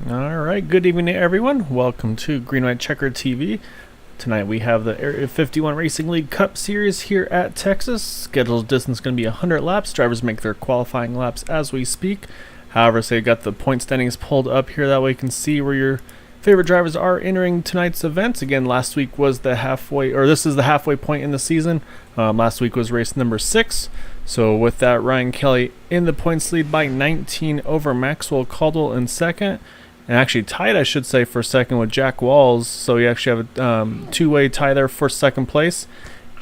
All right, good evening, everyone. Welcome to Green White Checker TV. Tonight we have the Area 51 Racing League Cup Series here at Texas. Scheduled distance going to be 100 laps. Drivers make their qualifying laps as we speak. However, so you got the point standings pulled up here. That way you can see where your favorite drivers are entering tonight's events. Again, last week was the halfway, or this is the halfway point in the season. Last week was race number 6. So with that, Ryan Kelly in the points lead by 19 over Maxwell Caldwell in second. And actually tied, I should say, for second with Jack Walls. So you actually have a two-way tie there for second place.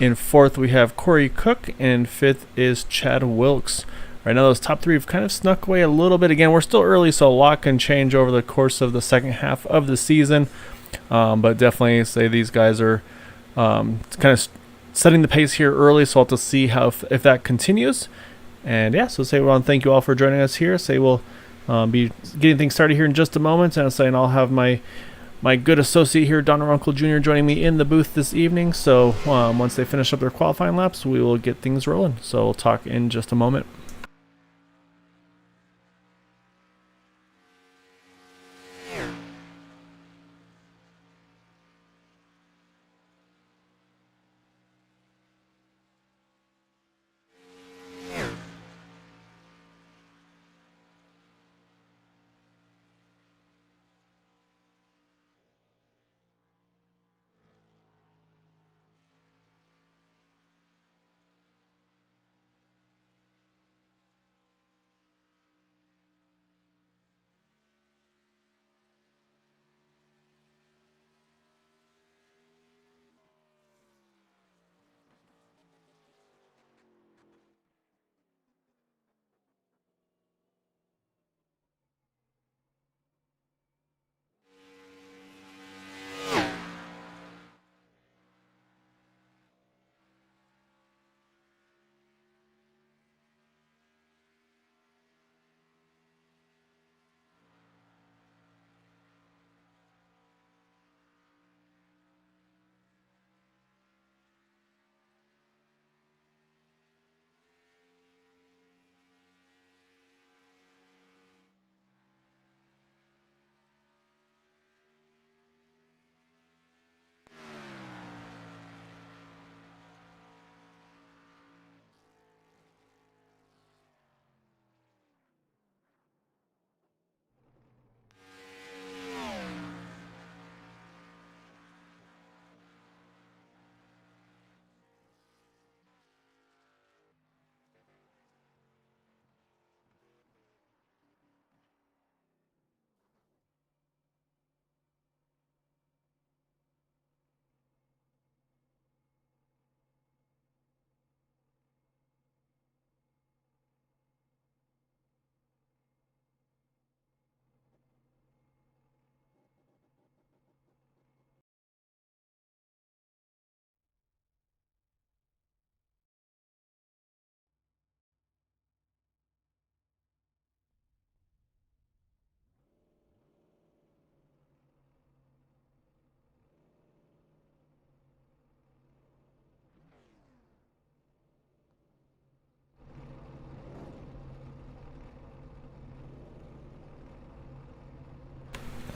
In fourth, we have Corey Cook, and fifth is Chad Wilkes. Right now, those top three have kind of snuck away a little bit. Again, we're still early, so a lot can change over the course of the second half of the season. But definitely say these guys are kind of setting the pace here early, so we'll have to see how if that continues. And yeah, so say we want to thank you all for joining us here. Say we'll be getting things started here in just a moment, and I'll have my good associate here, Don Runkle Jr., joining me in the booth this evening. So once they finish up their qualifying laps, we will get things rolling. So we'll talk in just a moment.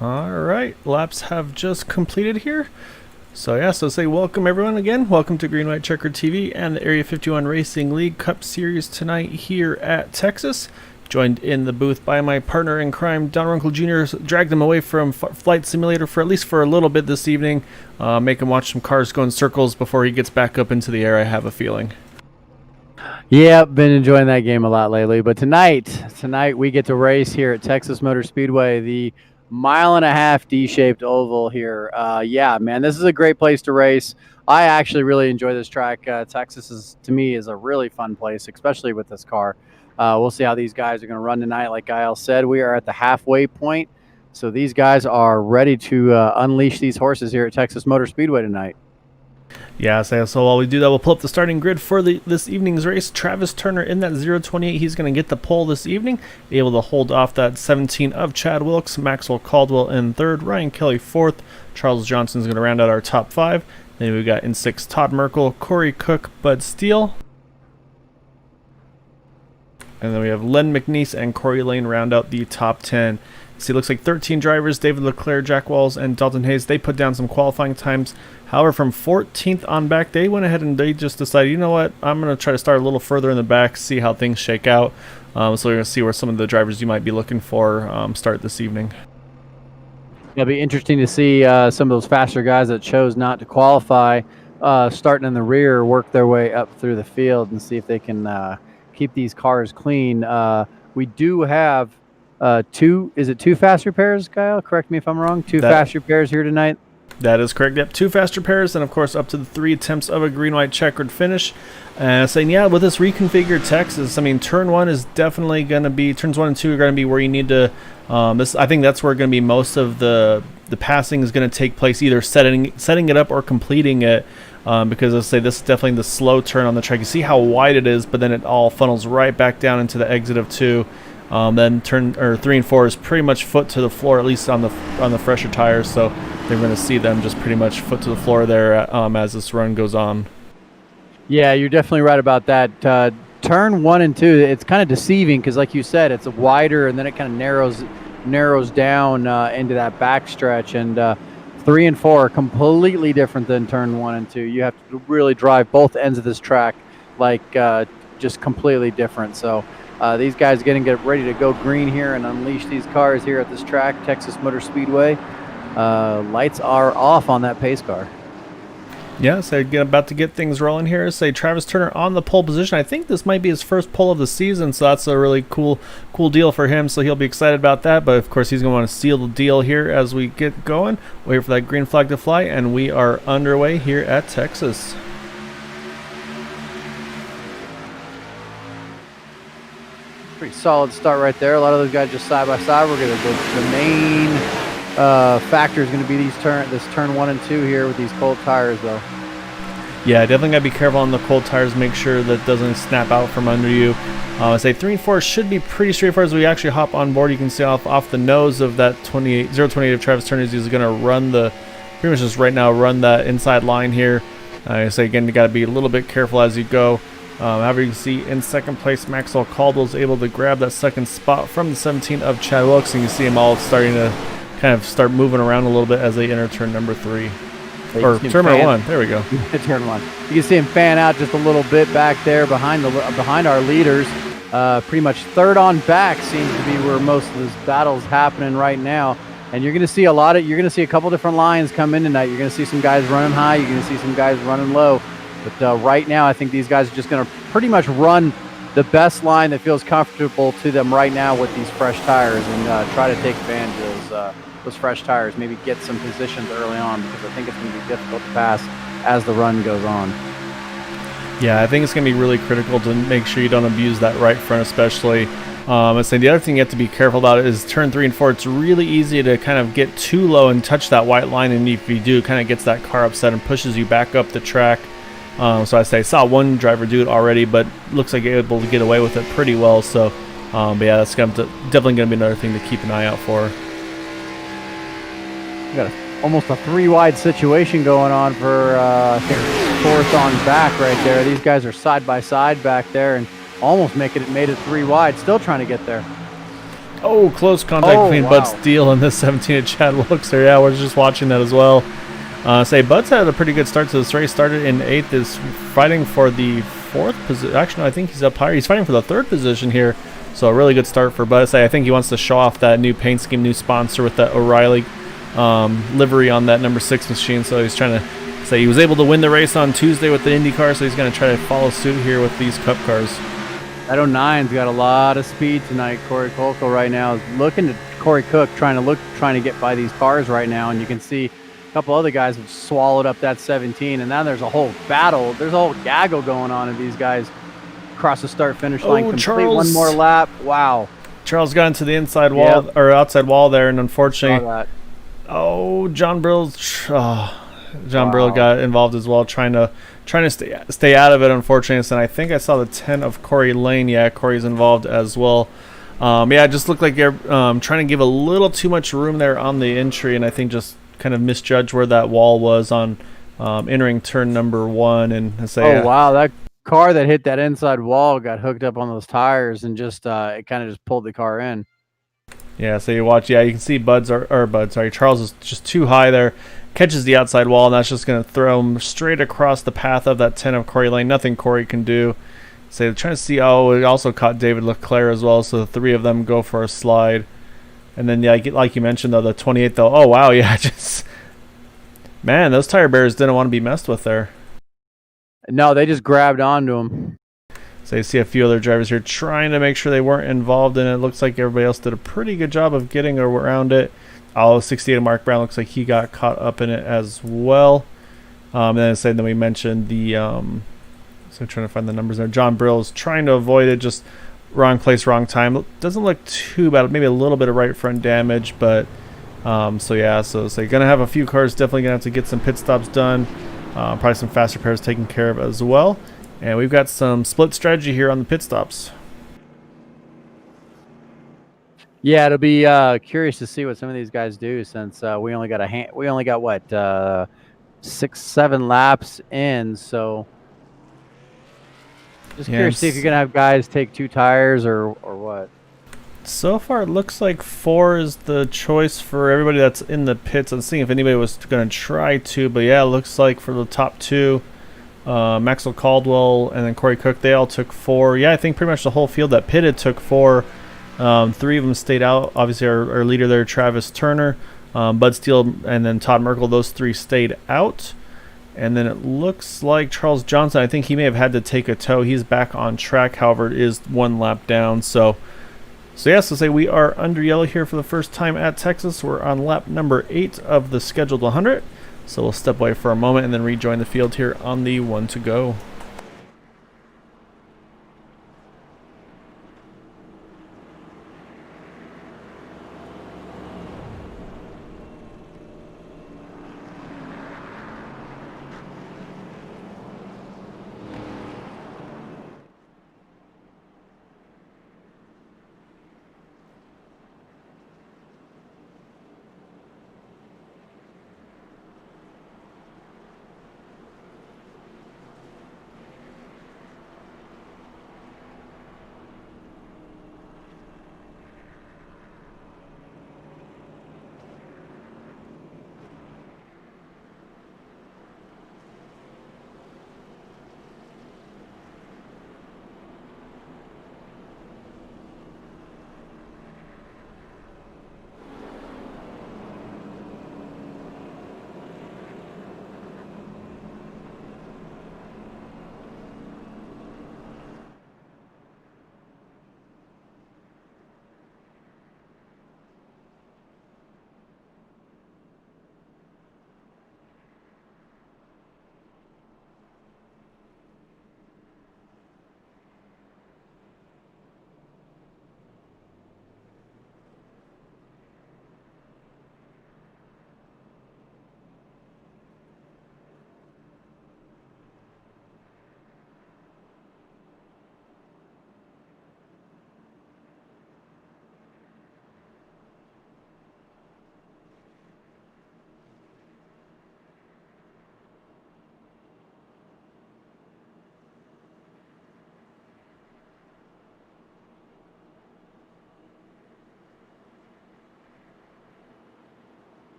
All right, laps have just completed here. So yeah, so say welcome everyone again. Welcome to Green White Checker TV and the Area 51 Racing League Cup Series tonight here at Texas. Joined in the booth by my partner in crime, Don Runkle Jr. Dragged him away from Flight Simulator for at least for a little bit this evening. Make him watch some cars go in circles before he gets back up into the air, I have a feeling. Yeah, been enjoying that game a lot lately. But tonight we get to race here at Texas Motor Speedway, the mile-and-a-half D-shaped oval here. Yeah, man, this is a great place to race. I actually really enjoy this track. Texas to me is a really fun place, especially with this car. We'll see how these guys are going to run tonight. Like Gael said, we are at the halfway point, so these guys are ready to unleash these horses here at Texas Motor Speedway tonight. Yeah, so while we do that, we'll pull up the starting grid for this evening's race. Travis Turner in that 028. He's going to get the pole this evening, be able to hold off that 17 of Chad Wilkes. Maxwell Caldwell in third, Ryan Kelly fourth. Charles Johnson's going to round out our top 5. Then we got in 6 Todd Merkel, Corey Cook, Bud Steele. And then we have Len McNeese and Corey Lane round out the top 10. See, it looks like 13 drivers, David Leclerc, Jack Walls, and Dalton Hayes, they put down some qualifying times. However, from 14th on back, they went ahead and they just decided, you know what, I'm going to try to start a little further in the back, see how things shake out. So we're going to see where some of the drivers you might be looking for start this evening. It'll be interesting to see some of those faster guys that chose not to qualify starting in the rear work their way up through the field and see if they can keep these cars clean. We do have two fast repairs, Kyle? Correct me if I'm wrong. Two fast repairs here tonight. That is correct. Yep, 2 fast repairs, and of course up to the 3 attempts of a green-white checkered finish. Saying, yeah, with this reconfigured Texas, I mean, turn 1 is definitely going to be, turns 1 and 2 are going to be where you need to, I think that's where going to be most of the passing is going to take place, either setting it up or completing it, because let's say this is definitely the slow turn on the track. You see how wide it is, but then it all funnels right back down into the exit of 2. Then turn 3 and 4 is pretty much foot to the floor, at least on the fresher tires. So they're going to see them just pretty much foot to the floor there as this run goes on. Yeah, you're definitely right about that. Turn 1 and 2, it's kind of deceiving because, like you said, it's wider and then it kind of narrows down into that back stretch. And 3 and 4 are completely different than turn 1 and 2. You have to really drive both ends of this track like just completely different. So these guys are going to get ready to go green here and unleash these cars here at this track, Texas Motor Speedway. Lights are off on that pace car. Yeah, so about to get things rolling here. Say Travis Turner on the pole position. I think this might be his first pole of the season, so that's a really cool deal for him. So he'll be excited about that. But of course, he's going to want to seal the deal here as we get going. Wait for that green flag to fly, and we are underway here at Texas. Pretty solid start right there. A lot of those guys just side by side. We're going to go. The main factor is going to be this turn 1 and 2 here with these cold tires, though. Yeah, definitely got to be careful on the cold tires. Make sure that doesn't snap out from under you. I say 3 and 4 should be pretty straightforward as we actually hop on board. You can see off the nose of that 028 of Travis Turner. He's going to run pretty much just right now run that inside line here. I say again, you got to be a little bit careful as you go. However, you can see in second place, Maxwell Caldwell is able to grab that second spot from the 17 of Chad Wilkes, and you see them all starting to kind of start moving around a little bit as they enter turn number 3. Or turn number 1. There we go. Turn 1. You can see him fan out just a little bit back there behind our leaders. Pretty much third on back seems to be where most of this battle's happening right now. And you're going to see a couple different lines come in tonight. You're going to see some guys running high. You're going to see some guys running low. But right now, I think these guys are just going to pretty much run the best line that feels comfortable to them right now with these fresh tires and try to take advantage of those fresh tires, maybe get some positions early on, because I think it's going to be difficult to pass as the run goes on. Yeah, I think it's going to be really critical to make sure you don't abuse that right front, especially. I'd say the other thing you have to be careful about is turn 3 and 4. It's really easy to kind of get too low and touch that white line, and if you do, it kind of gets that car upset and pushes you back up the track. So I saw one driver do it already, but looks like able to get away with it pretty well. So, but yeah, that's definitely going to be another thing to keep an eye out for. We got almost a 3-wide situation going on for fourth on back right there. These guys are side by side back there and almost made it 3 wide. Still trying to get there. Oh, close contact between Bud Steele and this 17 of Chad Wilkes there. Yeah, we're just watching that as well. Bud's had a pretty good start to this race. Started in 8th, is fighting for the 4th position. Actually, no, I think he's up higher. He's fighting for the 3rd position here. So a really good start for Bud. I think he wants to show off that new paint scheme, new sponsor with that O'Reilly livery on that number 6 machine. So he's trying to say he was able to win the race on Tuesday with the IndyCar, so he's going to try to follow suit here with these Cup cars. That 09's got a lot of speed tonight. Corey Kolkel right now is looking to Corey Cook, trying to get by these cars right now, and you can see a couple other guys have swallowed up that 17, and now there's a whole battle. There's a whole gaggle going on of these guys across the start-finish line. Complete Charles, one more lap. Wow. Charles got into the inside wall or outside wall there, and unfortunately, John Brill got involved as well, trying to stay out of it. Unfortunately, and I think I saw the 10 of Corey Lane. Yeah, Corey's involved as well. It just looked like they're trying to give a little too much room there on the entry, and I think just kind of misjudged where that wall was on entering turn number 1. And say, wow, that car that hit that inside wall got hooked up on those tires and just it kind of just pulled the car in. Yeah, so you watch. Yeah, you can see Charles is just too high there. Catches the outside wall, and that's just going to throw him straight across the path of that 10 of Corey Lane. Nothing Corey can do. So they're trying to see. Oh, it also caught David Leclerc as well. So the three of them go for a slide. And then, yeah, like you mentioned, though, the 28, though. Oh, wow, yeah, just... Man, those tire bearers didn't want to be messed with there. No, they just grabbed onto him. So you see a few other drivers here trying to make sure they weren't involved in it. It looks like everybody else did a pretty good job of getting around it. 68 of Mark Brown looks like he got caught up in it as well. And then we mentioned the... so I'm trying to find the numbers there. John Brill's trying to avoid it, just wrong place, wrong time. Doesn't look too bad. Maybe a little bit of right front damage, but... so you're going to have a few cars definitely going to have to get some pit stops done. Probably some fast repairs taken care of as well. And we've got some split strategy here on the pit stops. Yeah, it'll be curious to see what some of these guys do, since we only got what 6-7 laps in. So just curious to see if you're gonna have guys take 2 tires or what. So far, it looks like 4 is the choice for everybody that's in the pits. I'm seeing if anybody was going to try to, but yeah, it looks like for the top 2, Maxwell Caldwell and then Corey Cook, they all took 4. Yeah, I think pretty much the whole field that pitted took 4. 3 of them stayed out. Obviously, our leader there, Travis Turner, Bud Steele, and then Todd Merkel, those 3 stayed out. And then it looks like Charles Johnson, I think he may have had to take a tow. He's back on track, however, it is 1 lap down. So we are under yellow here for the first time at Texas. We're on lap number 8 of the scheduled 100. So we'll step away for a moment and then rejoin the field here on the 1 to go.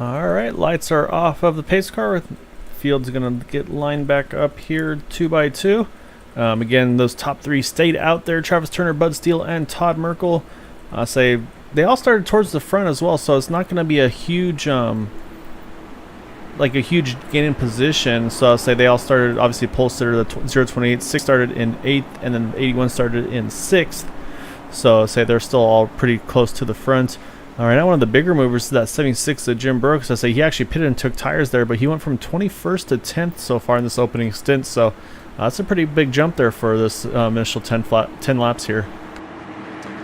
Alright, lights are off of the pace car. Field's going to get lined back up here 2 by 2. Again, those top 3 stayed out there. Travis Turner, Bud Steele, and Todd Merkel. they all started towards the front as well, so it's not going to be a huge like a huge gain in position. So I'll say they all started, obviously pole sitter, the 028, 6 started in 8th, and then 81 started in 6th. So I'll say they're still all pretty close to the front. All right, now one of the bigger movers is that 76 of Jim Brooks. I say he actually pitted and took tires there, but he went from 21st to 10th so far in this opening stint. So that's a pretty big jump there for this initial 10 laps here.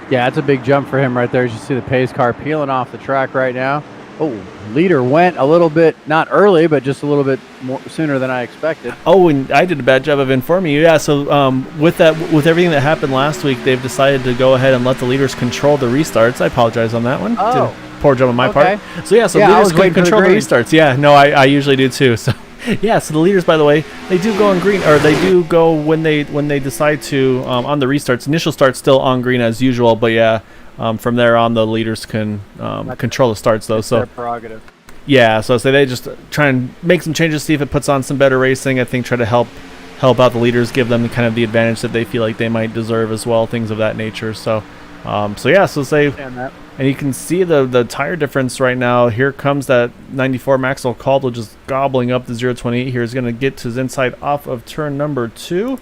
Yeah, it's a big jump for him right there. As you see the pace car peeling off the track right now. Oh, leader went a little bit, not early, but just a little bit more sooner than I expected. Oh, and I did a bad job of informing you. Yeah, so with everything that happened last week, they've decided to go ahead and let the leaders control the restarts. I apologize on that one. Oh. Did a poor job on my part. So yeah, so yeah, leaders can control the restarts. Yeah, no, I usually do too. So yeah, so the leaders, by the way, they do go on green, or they do go when they decide to on the restarts. Initial start's still on green as usual, but yeah. From there on, the leaders can control the starts, though. So their prerogative. Yeah, so they just try and make some changes, see if it puts on some better racing. I think try to help out the leaders, give them kind of the advantage that they feel like they might deserve as well, things of that nature. So, yeah, so and you can see the tire difference right now. Here comes that 94 Maxwell Caldwell just gobbling up the 028 here. He's going to get to his inside off of turn number 2,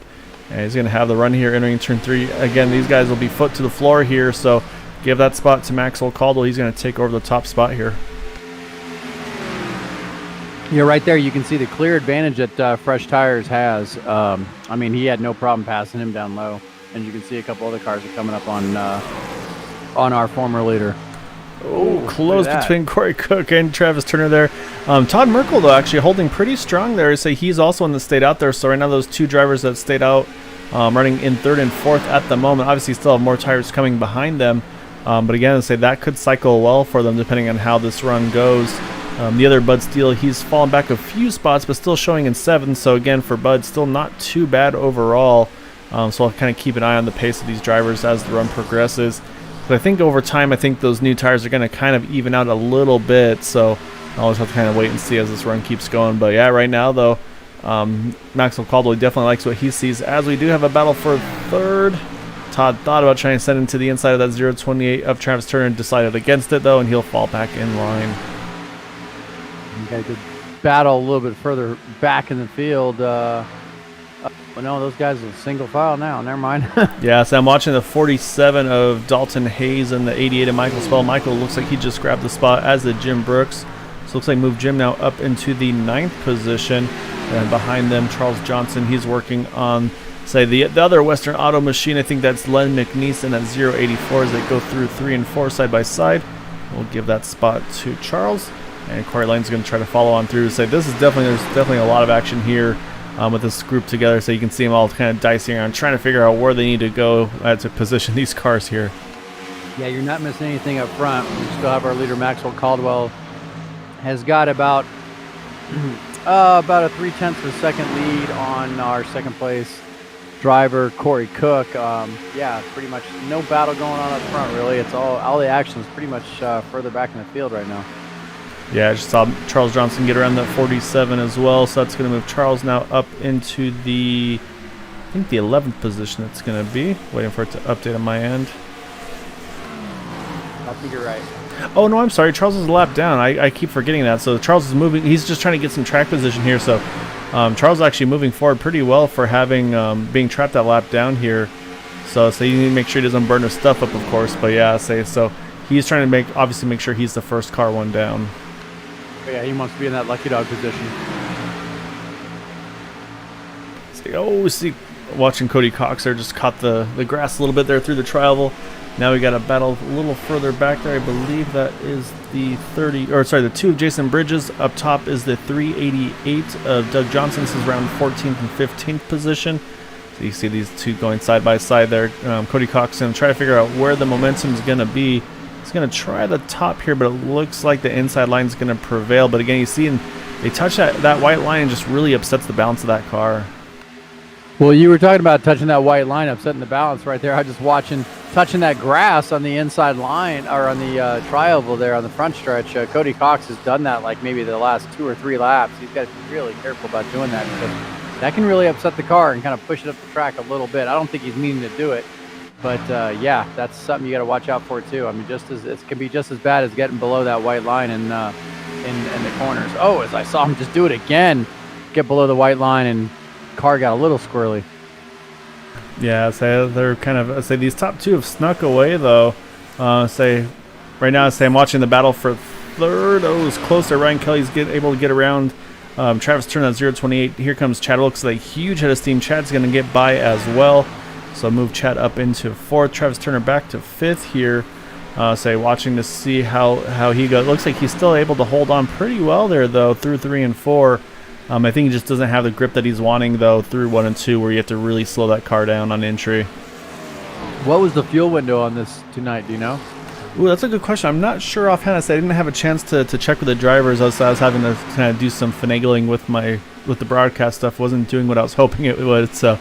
and he's going to have the run here entering turn 3. Again, these guys will be foot to the floor here, so give that spot to Maxwell Caldwell. He's going to take over the top spot here. Yeah, right there you can see the clear advantage that Fresh Tires has. I mean, he had no problem passing him down low. And you can see a couple other cars are coming up on our former leader. Oh, close between Corey Cook and Travis Turner there. Todd Merkel, though, actually holding pretty strong there. So he's also in the stayed out there. So right now those two drivers that stayed out running in 3rd and 4th at the moment. Obviously still have more tires coming behind them. But again, I say that could cycle well for them depending on how this run goes. The other Bud Steele, he's fallen back a few spots, but still showing in 7th. So again, for Bud, still not too bad overall. So I'll kind of keep an eye on the pace of these drivers as the run progresses. But I think over time, I think those new tires are going to kind of even out a little bit. So I'll always have to kind of wait and see as this run keeps going. But yeah, right now though, Maxwell Caldwell definitely likes what he sees, as we do have a battle for 3rd. Todd thought about trying to send him to the inside of that 028 of Travis Turner and decided against it, though, and he'll fall back in line. Okay, good battle a little bit further back in the field. Well, no, those guys are single file now. Never mind. Yeah, so I'm watching the 47 of Dalton Hayes and the 88 of Michael Spell. Michael looks like he just grabbed the spot, as did Jim Brooks. So looks like move Jim now up into the 9th position. And behind them, Charles Johnson, he's working on, say, the other Western Auto machine. I think that's Len McNeese and that 084 as they go through 3 and 4 side by side. We'll give that spot to Charles. And Corey Lane's going to try to follow on through. Say there's definitely a lot of action here with this group together. So you can see them all kind of dicing around, trying to figure out where they need to go to position these cars here. Yeah, you're not missing anything up front. We still have our leader Maxwell Caldwell has got about a 0.3 of a second lead on our second place driver Corey Cook. Yeah, pretty much no battle going on up front really. It's all the action is pretty much further back in the field right now. Yeah, I just saw Charles Johnson get around that 47 as well, so that's going to move Charles now up into the, I think the 11th position it's going to be. Waiting for it to update on my end. I think you're right. Oh, no, I'm sorry. Charles is a lap down. I keep forgetting that. So Charles is moving. He's just trying to get some track position here. So Charles is actually moving forward pretty well for having being trapped that lap down here. So you need to make sure he doesn't burn his stuff up, of course. But yeah, so he's trying to obviously make sure he's the first car one down. But yeah, he wants to be in that lucky dog position. See, watching Cody Cox there just caught the grass a little bit there through the travel. Now we got a battle a little further back there. I believe that is the 2 of Jason Bridges. Up top is the 388 of Doug Johnson. This is around 14th and 15th position. So you see these two going side by side there. Cody Cox going to try to figure out where the momentum is going to be. He's going to try the top here, but it looks like the inside line is going to prevail. But again, you see they touch that white line and just really upsets the balance of that car. Well, you were talking about touching that white line, upsetting the balance right there. I was just touching that grass on the inside line, or on the tri-oval there on the front stretch. Cody Cox has done that like maybe the last 2 or 3 laps. He's got to be really careful about doing that, because that can really upset the car and kind of push it up the track a little bit. I don't think he's meaning to do it, But yeah, that's something you got to watch out for too. I mean, just as it can be just as bad as getting below that white line in the corners. Oh, as I saw him just do it again, get below the white line, and car got a little squirrely. Yeah, say they're kind of say these top two have snuck away though. Say right now, say I'm watching the battle for third. Oh, it was close there. Ryan Kelly's able to get around Travis Turner at 0.28. Here comes Chad Wilkes, a huge head of steam. Chad's going to get by as well. So move Chad up into fourth. Travis Turner back to fifth here. Say watching to see how he goes. Looks like he's still able to hold on pretty well there though through 3 and 4. I think he just doesn't have the grip that he's wanting though through 1 and 2, where you have to really slow that car down on entry. What was the fuel window on this tonight? Do you know? Ooh, that's a good question. I'm not sure offhand. I didn't have a chance to check with the drivers. I was having to kind of do some finagling with the broadcast stuff. Wasn't doing what I was hoping it would. So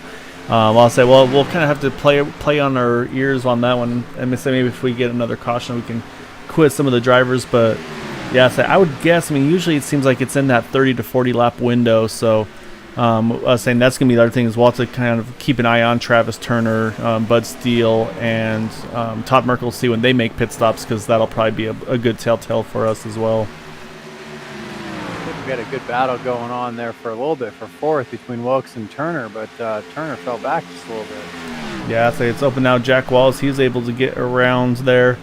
I'll say, well, we'll kind of have to play on our ears on that one, and say maybe if we get another caution, we can quiz some of the drivers. But yeah, I would guess. I mean, usually it seems like it's in that 30 to 40 lap window. So I was saying that's going to be the other thing, is we'll have to kind of keep an eye on Travis Turner, Bud Steele, and Todd Merkel, see when they make pit stops, because that'll probably be a good telltale for us as well. We had a good battle going on there for a little bit for fourth between Wilkes and Turner, but Turner fell back just a little bit. Yeah, I say it's open now. Jack Wallace, he's able to get around there.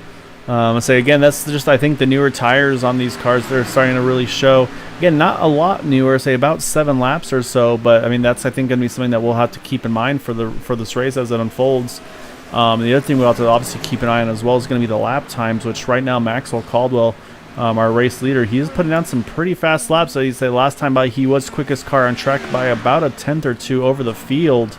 I say again, that's just, I think, the newer tires on these cars, they're starting to really show. Again, not a lot newer, say about 7 laps or so, but I mean that's, I think, going to be something that we'll have to keep in mind for this race as it unfolds. The other thing we'll have to obviously keep an eye on as well is going to be the lap times, which right now Maxwell Caldwell, our race leader, he's putting down some pretty fast laps. So he'd say last time by he was quickest car on track by about a tenth or two over the field.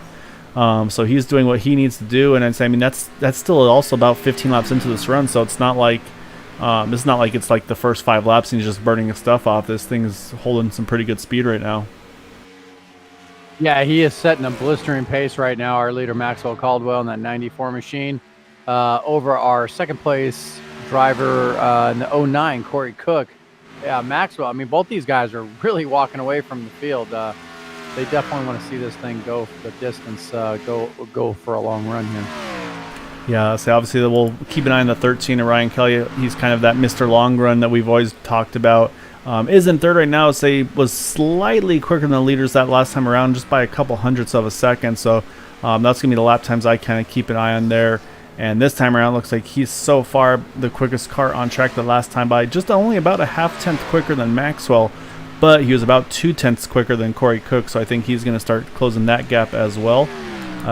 So he's doing what he needs to do, and I'd say, I mean, that's still also about 15 laps into this run, so it's not like it's like the first 5 laps and he's just burning his stuff off. This thing is holding some pretty good speed right now. Yeah, he is setting a blistering pace right now, our leader Maxwell Caldwell in that 94 machine, over our second place driver in the 09, Corey Cook. Yeah, Maxwell, I mean, both these guys are really walking away from the field. They definitely want to see this thing go the distance, go for a long run here. Yeah, so obviously we'll keep an eye on the 13 of Ryan Kelly. He's kind of that Mr. Long Run that we've always talked about. Is in third right now. Say was slightly quicker than the leaders that last time around, just by a couple hundredths of a second. So that's going to be the lap times I kind of keep an eye on there. And this time around, looks like he's so far the quickest car on track the last time by, just only about a half-tenth quicker than Maxwell. But he was about 2/10 quicker than Corey Cook, so I think he's going to start closing that gap as well.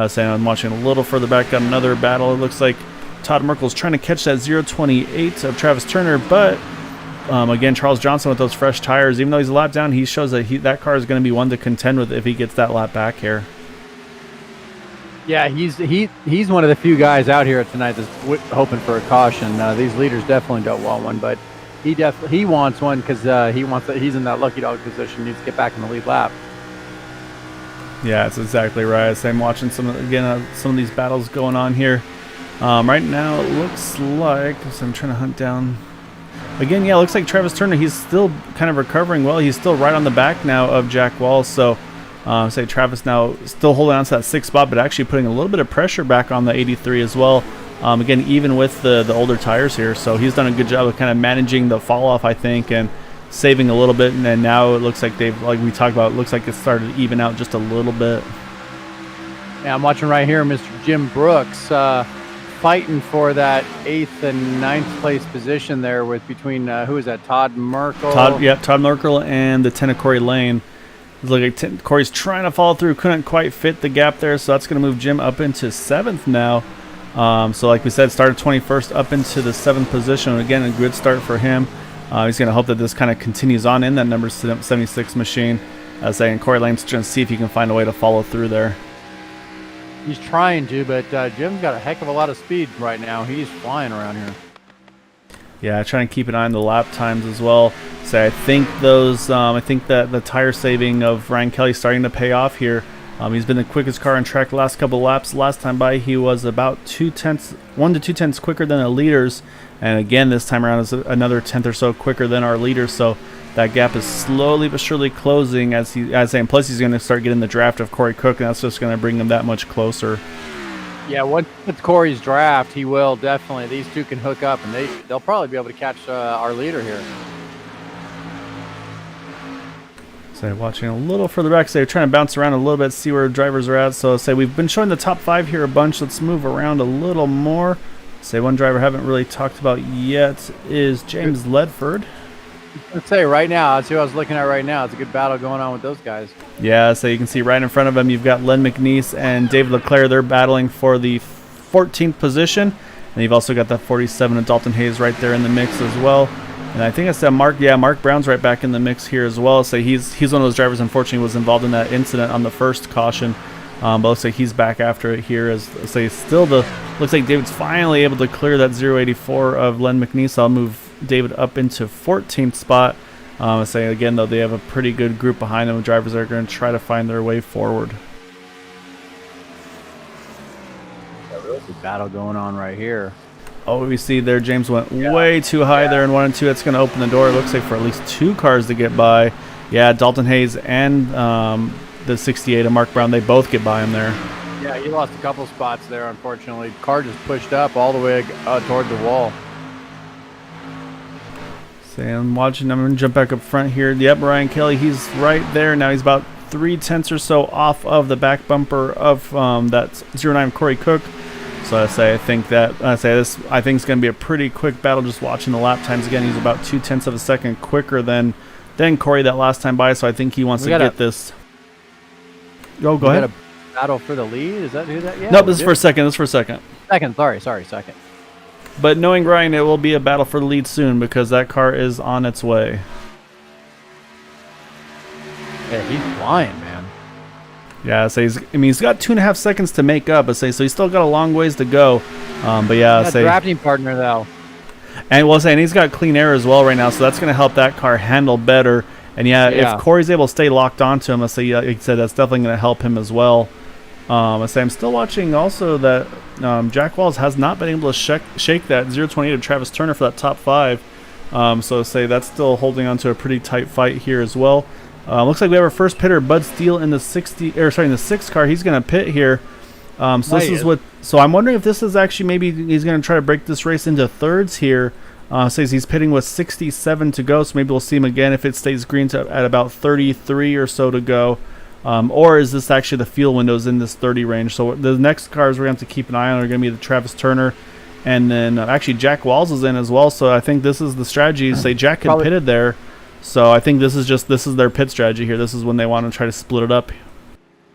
So I'm watching a little further back, got another battle. It looks like Todd Merkel's trying to catch that 0.28 of Travis Turner, but again, Charles Johnson with those fresh tires, even though he's a lap down, he shows that that car is going to be one to contend with if he gets that lap back here. Yeah, he's one of the few guys out here tonight that's hoping for a caution. These leaders definitely don't want one, but he wants one because he's in that lucky dog position. Needs to get back in the lead lap. Yeah, that's exactly right. So I'm watching some of these battles going on here. Right now, it looks like, so I'm trying to hunt down. Again, yeah, it looks like Travis Turner, he's still kind of recovering well. He's still right on the back now of Jack Walls. So say Travis now still holding on to that 6th spot, but actually putting a little bit of pressure back on the 83 as well. Again, even with the older tires here. So he's done a good job of kind of managing the fall off, I think, and saving a little bit. And then now it looks like they've, like we talked about, it looks like it's started to even out just a little bit. Yeah, I'm watching right here, Mr. Jim Brooks fighting for that 8th and 9th place position there with between, who is that, Todd Merkel? Todd Merkel and the 10 of Corey Lane. It's like Corey's trying to follow through, couldn't quite fit the gap there, so that's going to move Jim up into 7th now. So like we said, started 21st up into the 7th position. Again, a good start for him. He's going to hope that this kind of continues on in that number 76 machine. And Corey Lane's trying to see if he can find a way to follow through there. He's trying to, but Jim's got a heck of a lot of speed right now. He's flying around here. Yeah, trying to keep an eye on the lap times as well. So I think that the tire saving of Ryan Kelly starting to pay off here. He's been the quickest car on track the last couple of laps. Last time by, he was about 1 to 2 tenths quicker than the leaders. And again, this time around is another tenth or so quicker than our leaders. So that gap is slowly but surely closing and plus he's going to start getting the draft of Corey Cook, and that's just going to bring him that much closer. Yeah, once it's Corey's draft, he will definitely. These two can hook up, and they'll probably be able to catch our leader here. So watching a little further back, so they're trying to bounce around a little bit, see where drivers are at. So say we've been showing the top 5 here a bunch. Let's move around a little more. Say one driver I haven't really talked about yet is James Ledford. Let's say right now, that's who I was looking at right now. It's a good battle going on with those guys. Yeah, so you can see right in front of him, you've got Len McNeese and David Leclerc. They're battling for the 14th position. And you've also got that 47 of Dalton Hayes right there in the mix as well. And I think I said Mark Brown's right back in the mix here as well. So he's one of those drivers, unfortunately, was involved in that incident on the first caution. But looks like he's back after it here. Looks like David's finally able to clear that 084 of Len McNeese. I'll move David up into 14th spot. Say again, though, they have a pretty good group behind them of drivers that are going to try to find their way forward. Good battle going on right here. Oh, we see there James went way too high there in 1 and 2. That's going to open the door. It looks like for at least 2 cars to get by. Yeah, Dalton Hayes and the 68 of Mark Brown, they both get by him there. Yeah, he lost a couple spots there, unfortunately. Car just pushed up all the way toward the wall. So I'm watching. I'm going to jump back up front here. Yep, Ryan Kelly, he's right there. Now he's about 3/10 or so off of the back bumper of that 09 Corey Cook. So I think it's going to be a pretty quick battle. Just watching the lap times again, he's about 0.2 of a second quicker than Corey that last time by. So I think he wants to get this. Oh, go ahead. A battle for the lead. Is that who that? Yeah. Nope, this is for a second. Second. Sorry, second. But knowing Ryan, it will be a battle for the lead soon because that car is on its way. Yeah, he's flying, man. Yeah, so he's got 2.5 seconds to make up. So he's still got a long ways to go. But yeah, drafting partner though. And he's got clean air as well right now, so that's going to help that car handle better. And if Corey's able to stay locked onto him, like I said, that's definitely going to help him as well. I'm still watching also that Jack Walls has not been able to shake that 028 of Travis Turner for that top 5. So that's still holding on to a pretty tight fight here as well. Looks like we have our first pitter, Bud Steele, in the 6th car. He's going to pit here. So I'm wondering if this is actually maybe he's going to try to break this race into thirds here. Says he's pitting with 67 to go, so maybe we'll see him again if it stays green at about 33 or so to go. Or is this actually the fuel windows in this 30 range? So the next cars we're going to have to keep an eye on are going to be the Travis Turner, and then actually Jack Walls is in as well. So I think this is the strategy. Say Jack had pitted there, so I think this is their pit strategy here. This is when they want to try to split it up.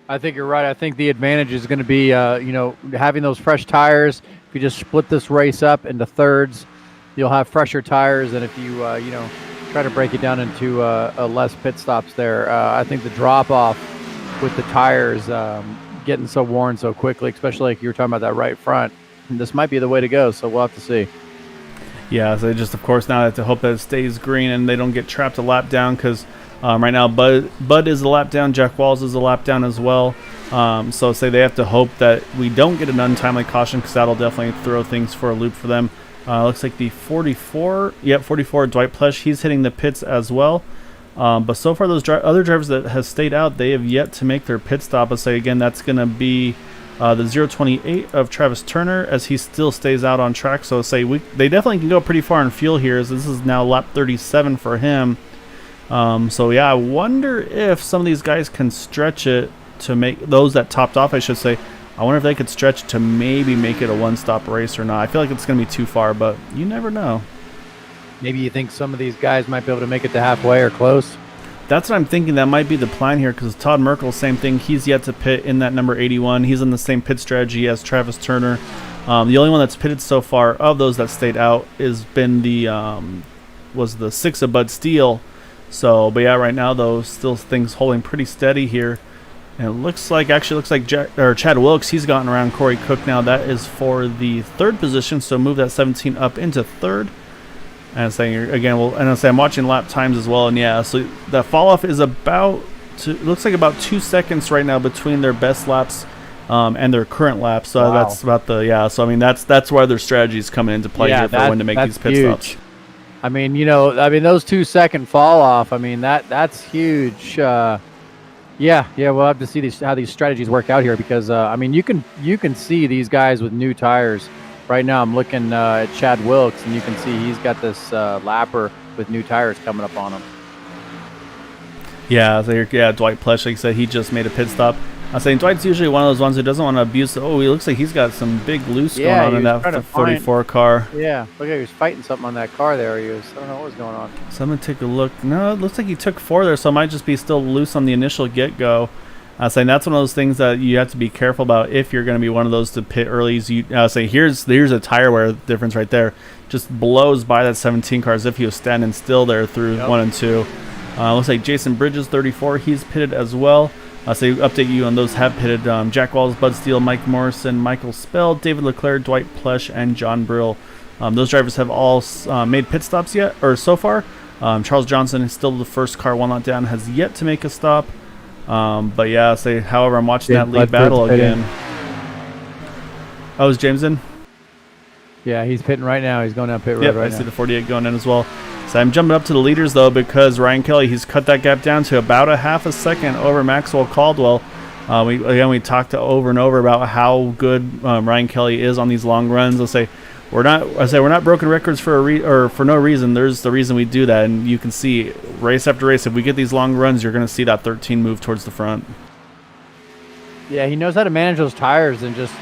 I think you're right. I think the advantage is going to be having those fresh tires. If you just split this race up into thirds, you'll have fresher tires, and if you try to break it down into less pit stops there, I think the drop off with the tires getting so worn so quickly, especially like you were talking about that right front, this might be the way to go. So we'll have to see. Yeah, so just of course now have to hope that it stays green and they don't get trapped a lap down, because right now Bud is a lap down, Jack Walls is a lap down as well. So they have to hope that we don't get an untimely caution, because that'll definitely throw things for a loop for them. Looks like the 44 Dwight Plesh, he's hitting the pits as well. But so far those other drivers that have stayed out, they have yet to make their pit stop. Again, that's going to be the 028 of Travis Turner, as he still stays out on track. So they definitely can go pretty far in fuel here, as this is now lap 37 for him. I wonder if some of these guys can stretch it to make those that topped off, I should say. I wonder if they could stretch to maybe make it a one-stop race or not. I feel like it's going to be too far, but you never know. Maybe you think some of these guys might be able to make it to halfway or close? That's what I'm thinking. That might be the plan here, because Todd Merkel, same thing. He's yet to pit in that number 81. He's in the same pit strategy as Travis Turner. The only one that's pitted so far of those that stayed out has been was the 6 of Bud Steele. But yeah, right now though, still things holding pretty steady here. And it looks like Chad Wilkes, he's gotten around Corey Cook now. That is for the 3rd position, so move that 17 up into 3rd. And I'm watching lap times as well, and yeah, so the fall off is looks like about 2 seconds right now between their best laps and their current laps. So that's about that's where their strategies come into play here for when to make these pit stops. Those 2 second fall off, that's huge. Yeah, we'll have to see how these strategies work out here because I mean you can see these guys with new tires. Right now I'm looking at Chad Wilkes and you can see he's got this lapper with new tires coming up on him. Yeah, Dwight Plesh, like I said, he just made a pit stop. I was saying Dwight's usually one of those ones who doesn't want to abuse. Oh, he looks like he's got some big loose going on in that 44 car. Yeah, look like he was fighting something on that car there. I don't know what was going on. So I'm going to take a look. No, it looks like he took 4 there, so it might just be still loose on the initial get-go. I was saying that's one of those things that you have to be careful about if you're going to be one of those to pit early. Say here's a tire wear difference right there. Just blows by that 17 car as if he was standing still there through 1 and 2. Looks like Jason Bridges, 34, he's pitted as well. So update you on those have pitted. Jack Walls, Bud Steele, Mike Morrison, Michael Spell, David Leclerc, Dwight Plesh, and John Brill. Those drivers have all made pit stops yet, or so far. Charles Johnson is still the first car one lot down, has yet to make a stop. But yeah, however, I'm watching that lead battle again. Oh, is James in? Yeah, he's pitting right now. He's going down pit road right now. I see the 48 going in as well. So I'm jumping up to the leaders, though, because Ryan Kelly, he's cut that gap down to about a half a second over Maxwell Caldwell. We talked over and over about how good Ryan Kelly is on these long runs. We're not broken records for no reason. There's the reason we do that, and you can see race after race. If we get these long runs, you're going to see that 13 move towards the front. Yeah, he knows how to manage those tires and just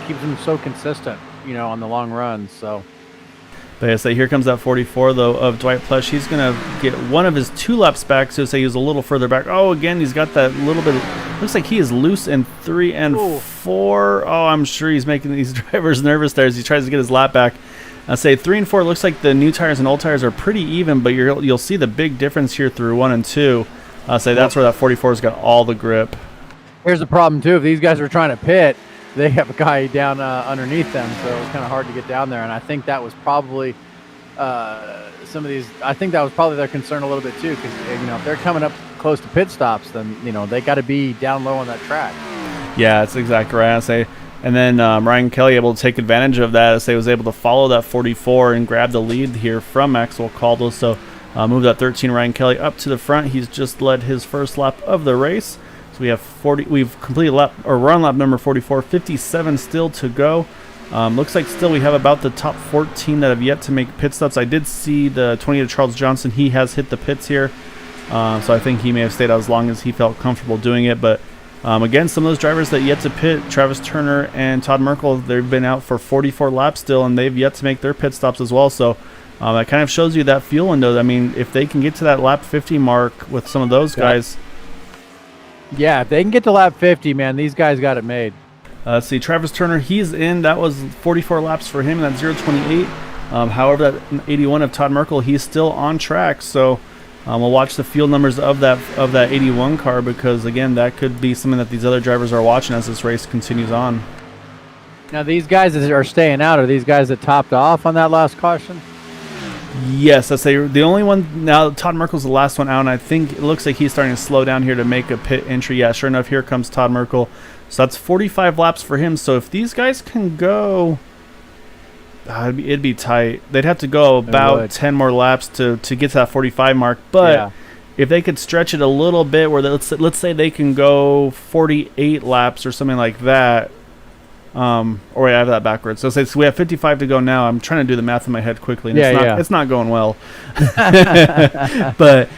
keeps them so consistent, on the long runs. So. But here comes that 44, though, of Dwight Plesh. He's going to get one of his 2 laps back, so he was a little further back. Oh, again, he's got that little bit. Looks like he is loose in 3 and 4. Oh, I'm sure he's making these drivers nervous there as he tries to get his lap back. 3 and 4, looks like the new tires and old tires are pretty even, but you'll see the big difference here through 1 and 2. That's where that 44's got all the grip. Here's the problem, too. If these guys were trying to pit, they have a guy down underneath them, so it was kind of hard to get down there. And I think that was probably their concern a little bit too, because if they're coming up close to pit stops, then they got to be down low on that track. Yeah, that's exactly right. And then Ryan Kelly able to take advantage of that as they was able to follow that 44 and grab the lead here from Maxwell Caldwell. So move that 13 Ryan Kelly up to the front. He's just led his first lap of the race. So we have 40. We've completed we're on lap number 44. 57 still to go. Looks like still we have about the top 14 that have yet to make pit stops. I did see the 28 Charles Johnson. He has hit the pits here. So I think he may have stayed out as long as he felt comfortable doing it. But again, some of those drivers that yet to pit, Travis Turner and Todd Merkel, they've been out for 44 laps still, and they've yet to make their pit stops as well. So that kind of shows you that fuel window. I mean, if they can get to that lap 50 mark with some of those guys. Yeah, if they can get to lap 50, man, these guys got it made. Let's see, Travis Turner, he's in. That was 44 laps for him in that 0.28. However, that 81 of Todd Merkel, he's still on track. So we'll watch the field numbers of that 81 car because, again, that could be something that these other drivers are watching as this race continues on. Now, these guys that are staying out, are these guys that topped off on that last caution? Yes, I'd say the only one now. Todd Merkel's the last one out, and I think it looks like he's starting to slow down here to make a pit entry. Yeah, sure enough, here comes Todd Merkel. So that's 45 laps for him. So if these guys can go, it'd be tight. They'd have to go about 10 more laps to get to that 45 mark. But if they could stretch it a little bit, where let's say they can go 48 laps or something like that. Or wait, I have that backwards. So we have 55 to go now. I'm trying to do the math in my head quickly, and it's not going well. But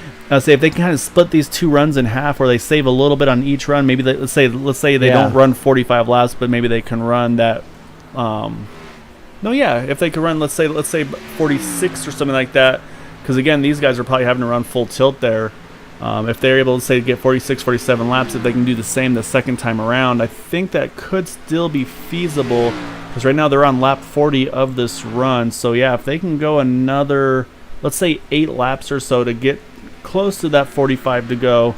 say if they can kind of split these 2 runs in half, where they save a little bit on each run, maybe let's say they don't run 45 laps, but maybe they can run that. If they could run, let's say 46 or something like that, because again, these guys are probably having to run full tilt there. If they're able to get 46, 47 laps, if they can do the same the second time around, I think that could still be feasible, because right now they're on lap 40 of this run. So yeah, if they can go another, let's say 8 laps or so to get close to that 45 to go,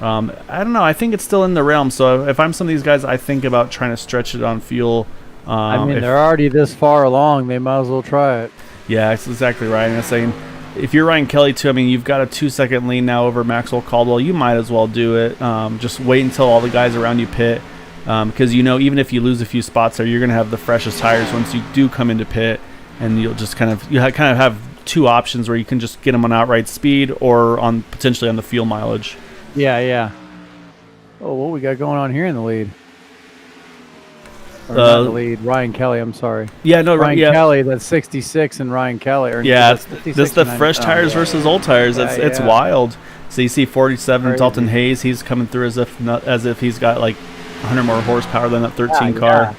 I don't know, I think it's still in the realm. So if I'm some of these guys, I think about trying to stretch it on fuel. They're already this far along, they might as well try it. Yeah, that's exactly right. And I'm saying, if you're Ryan Kelly too, I mean, you've got a 2-second lead now over Maxwell Caldwell. You might as well do it. Just wait until all the guys around you pit, because even if you lose a few spots there, you're going to have the freshest tires once you do come into pit, and you'll just kind of have 2 options where you can just get them on outright speed or potentially on the fuel mileage. Yeah. Oh, what we got going on here in the lead? Or not the lead. Ryan Kelly. I'm sorry. Yeah, no, Ryan yeah. Kelly. That's 66, and Ryan Kelly. Or Yeah, that's 56 this is the and fresh tires versus old tires. It's wild. So you see 47 Crazy. Dalton Hayes. He's coming through as if he's got like 100 more horsepower than that 13 car. Yeah.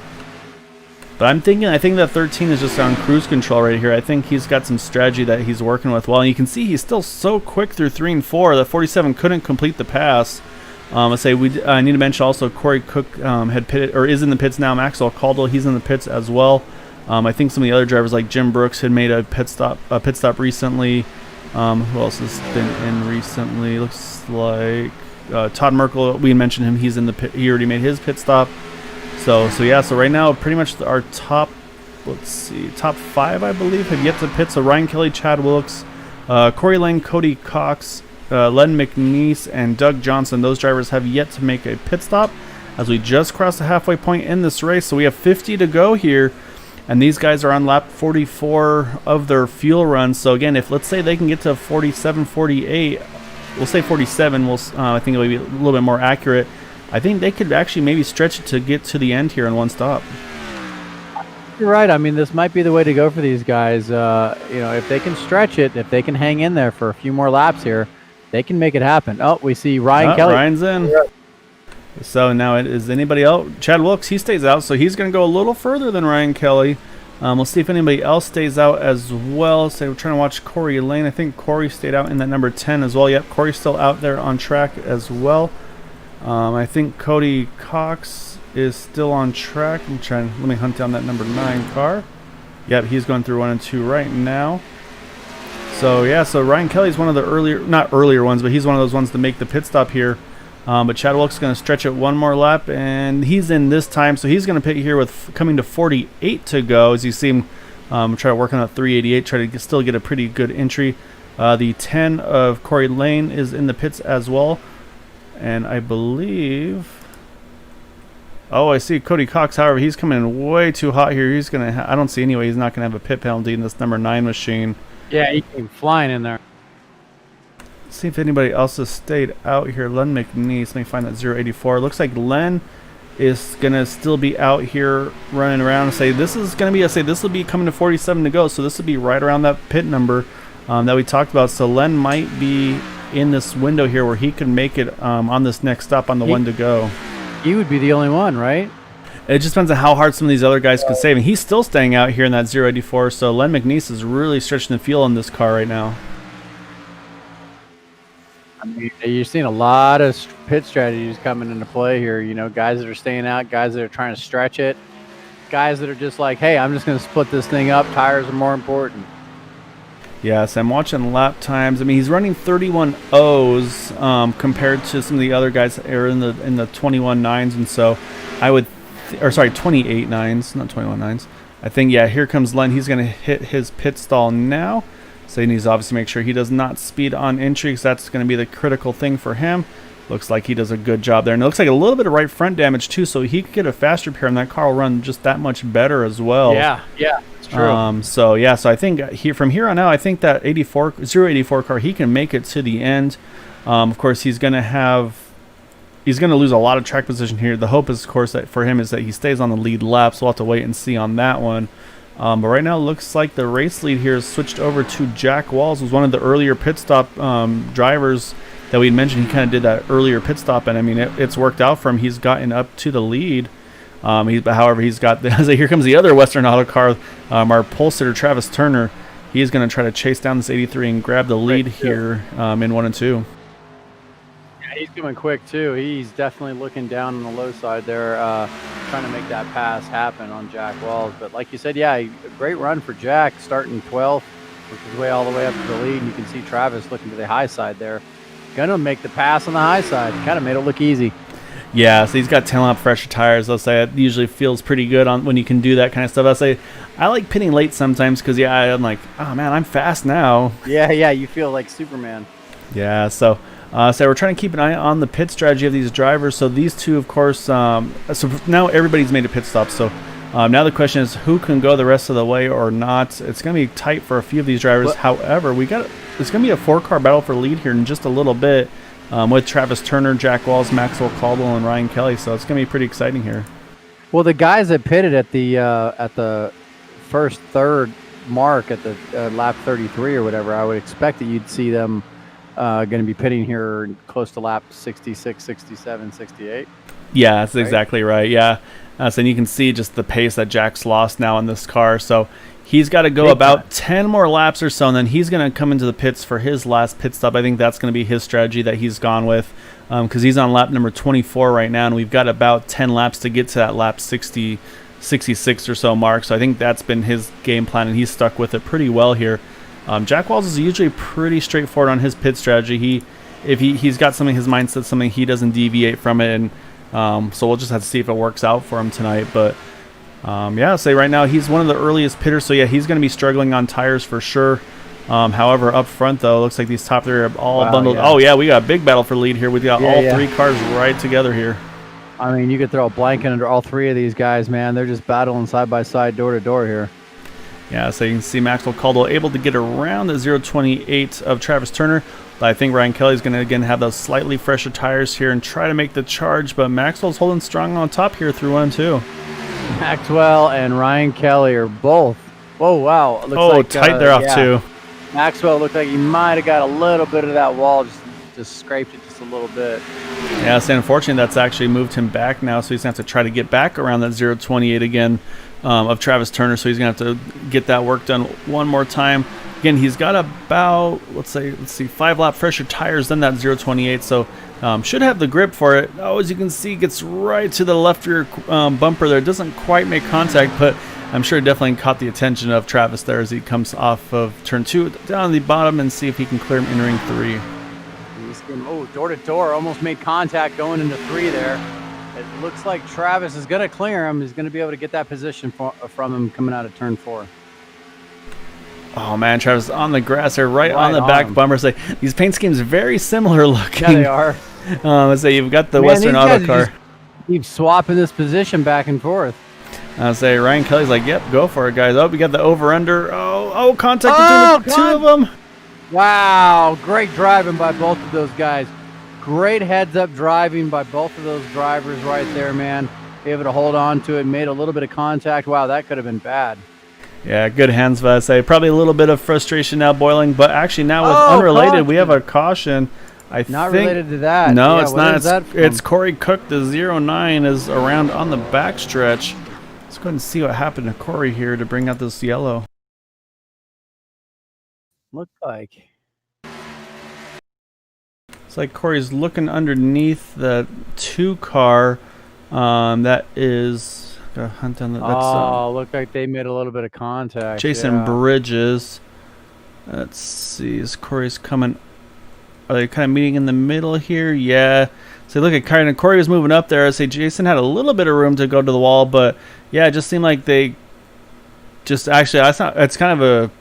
But I think that 13 is just on cruise control right here. I think he's got some strategy that he's working with well. And you can see he's still so quick through 3 and 4. The 47 couldn't complete the pass. I need to mention also Corey Cook had pitted or is in the pits now. Maxwell Caldwell, he's in the pits as well. I think some of the other drivers like Jim Brooks had made a pit stop recently. Who else has been in recently? Looks like Todd Merkel. We mentioned him. He's in the pit. He already made his pit stop. So right now pretty much our top 5 I believe have yet to pit. So Ryan Kelly, Chad Wilkes, Corey Lane, Cody Cox, Len McNeese, and Doug Johnson. Those drivers have yet to make a pit stop as we just crossed the halfway point in this race. So we have 50 to go here, and these guys are on lap 44 of their fuel run. So again, if let's say they can get to 47, 48, we'll say 47. I think it'll be a little bit more accurate. I think they could actually maybe stretch it to get to the end here in one stop. You're right. I mean, this might be the way to go for these guys. If they can stretch it, if they can hang in there for a few more laps here, they can make it happen. Oh, we see Ryan Kelly. Ryan's in. So now is anybody else? Chad Wilkes, he stays out, so he's going to go a little further than Ryan Kelly. We'll see if anybody else stays out as well. So we're trying to watch Corey Lane. I think Corey stayed out in that number 10 as well. Yep, Corey's still out there on track as well. I think Cody Cox is still on track. Let me hunt down that number 9 car. Yep, he's going through 1 and 2 right now. So Ryan Kelly's one of the not earlier ones, but he's one of those ones to make the pit stop here. But Chad Wilkes is going to stretch it one more lap, and he's in this time, so he's going to pit here with coming to 48 to go. As you see him try to work on that 388, try to still get a pretty good entry. The 10 of Corey Lane is in the pits as well, and I believe. Oh, I see Cody Cox. However, he's coming in way too hot here. He's gonna. I don't see anyway. He's not gonna have a pit penalty in this number 9 machine. Yeah, he came flying in there. Let's see if anybody else has stayed out here. Len McNeese. Let me find that 084. Looks like Len is gonna still be out here running around. This will be coming to 47 to go. So this will be right around that pit number that we talked about. So Len might be in this window here where he can make it on this next stop on the 1 to go. He would be the only one, right? It just depends on how hard some of these other guys can save. And he's still staying out here in that 084. So Len McNeese is really stretching the fuel in this car right now. I mean, you're seeing a lot of pit strategies coming into play here. You know, guys that are staying out, guys that are trying to stretch it, guys that are just like, hey, I'm just going to split this thing up. Tires are more important. Yes, I'm watching lap times. I mean, he's running 31 O's compared to some of the other guys that are in the 21 9s, and so I would, 28 9s, not 21 9s. I think here comes Len. He's going to hit his pit stall now. So he needs to obviously make sure he does not speed on entry, because that's going to be the critical thing for him. Looks like he does a good job there. And it looks like a little bit of right front damage too, so he could get a faster pair, and that car will run just that much better as well. Yeah, it's true. So I think from here on out, I think that 084 car, he can make it to the end. Of course, he's going to lose a lot of track position here. The hope is, of course, that for him is that he stays on the lead lap, so we'll have to wait and see on that one. But right now, it looks like the race lead here is switched over to Jack Walls, who's one of the earlier pit stop drivers that we mentioned. He kind of did that earlier pit stop, and I mean, it's worked out for him. He's gotten up to the lead. However, he's got here comes the other Western Auto car, our pole sitter Travis Turner. He is going to try to chase down this 83 and grab the lead here in 1 and 2. Yeah, he's coming quick too. He's definitely looking down on the low side there, trying to make that pass happen on Jack Wells. But like you said, a great run for Jack, starting 12th, worked his way all the way up to the lead. And you can see Travis looking to the high side there. Gonna make the pass on the high side. Kind of made it look easy. Yeah, so he's got 10 lap fresher tires. I'll say it usually feels pretty good on when you can do that kind of stuff. I'll say I like pitting late sometimes because I'm like, oh man, I'm fast now. Yeah, you feel like Superman. Yeah, so we're trying to keep an eye on the pit strategy of these drivers. So these two, of course, so now everybody's made a pit stop. So now the question is who can go the rest of the way or not. It's going to be tight for a few of these drivers. However, it's going to be a 4-car battle for lead here in just a little bit. with Travis Turner, Jack Walls, Maxwell Caldwell, and Ryan Kelly. So it's going to be pretty exciting here. Well, the guys that pitted at the first third mark at the lap 33 or whatever, I would expect that you'd see them going to be pitting here close to lap 66, 67, 68. Yeah, that's exactly right. Yeah. So you can see just the pace that Jack's lost now in this car. So he's got to go about 10 more laps or so, and then he's going to come into the pits for his last pit stop. I think that's going to be his strategy that he's gone with, because he's on lap number 24 right now, and we've got about 10 laps to get to that lap 60, 66 or so mark. So I think that's been his game plan, and he's stuck with it pretty well here. Jack Walls is usually pretty straightforward on his pit strategy. If he's got something, his mindset something, he doesn't deviate from it, and so we'll just have to see if it works out for him tonight. But yeah, say right now he's one of the earliest pitters, so yeah, he's going to be struggling on tires for sure. However, up front though, looks like these top three are all bundled. Yeah. Oh yeah, we got a big battle for lead here. We got all three cars right together here. I mean, you could throw a blanket under all three of these guys, man. They're just battling side by side, door to door here. Yeah, so you can see Maxwell Caldwell able to get around the 0.28 of Travis Turner. But I think Ryan Kelly's going to, again, have those slightly fresher tires here and try to make the charge. But Maxwell's holding strong on top here through 1 and 2. Maxwell and Ryan Kelly are both. Whoa, wow. It looks like, tight there off too. Maxwell looked like he might have got a little bit of that wall, just scraped it just a little bit. Yeah, so unfortunately that's actually moved him back now, so he's going to have to try to get back around that 0.28 again of Travis Turner, so he's going to have to get that work done one more time. Again, he's got about, let's see, 5 lap fresher tires than that 0.28, so should have the grip for it. Oh, as you can see, gets right to the left rear bumper there. It doesn't quite make contact, but I'm sure it definitely caught the attention of Travis there as he comes off of turn 2 down the bottom and see if he can clear him entering 3. Oh, door to door, almost made contact going into 3 there. It looks like Travis is going to clear him. He's going to be able to get that position from him coming out of turn 4. Oh man, Travis on the grass there, right on the back bumper. So these paint schemes very similar looking. Yeah, they are. So you've got the Western Auto car. Keep swapping this position back and forth. I'll say Ryan Kelly's like, yep, go for it, guys. Oh, we got the over/under. Oh, contact between the two of them. Wow, great driving by both of those guys. Great heads-up driving by both of those drivers right there, man. Able to hold on to it, made a little bit of contact. Wow, that could have been bad. Yeah, good hands, but I say probably a little bit of frustration now boiling, but actually now with unrelated, caution. We have a caution. Not related to that. No, yeah, it's not. It's Corey Cook. The 09 is around on the backstretch. Let's go ahead and see what happened to Corey here to bring out this yellow. Look like. It's like Corey's looking underneath the 2 car. That is. Gotta hunt down the. Look like they made a little bit of contact. Jason Bridges. Let's see. Is Corey's coming? Are they kind of meeting in the middle here? Yeah. So look at kind of Corey was moving up there. I say Jason had a little bit of room to go to the wall, but yeah, it just seemed like they just actually. It's kind of a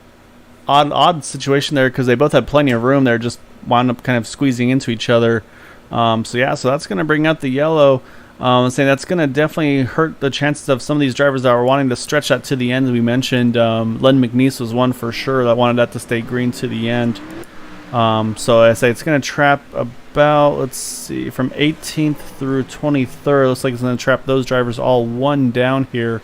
odd situation there because they both had plenty of room there. Just wound up kind of squeezing into each other. So that's going to bring out the yellow. I'm saying that's going to definitely hurt the chances of some of these drivers that were wanting to stretch that to the end. As we mentioned, Len McNeese was one for sure that wanted that to stay green to the end. So I say it's going to trap about, let's see, from 18th through 23rd. Looks like it's going to trap those drivers all 1 down here.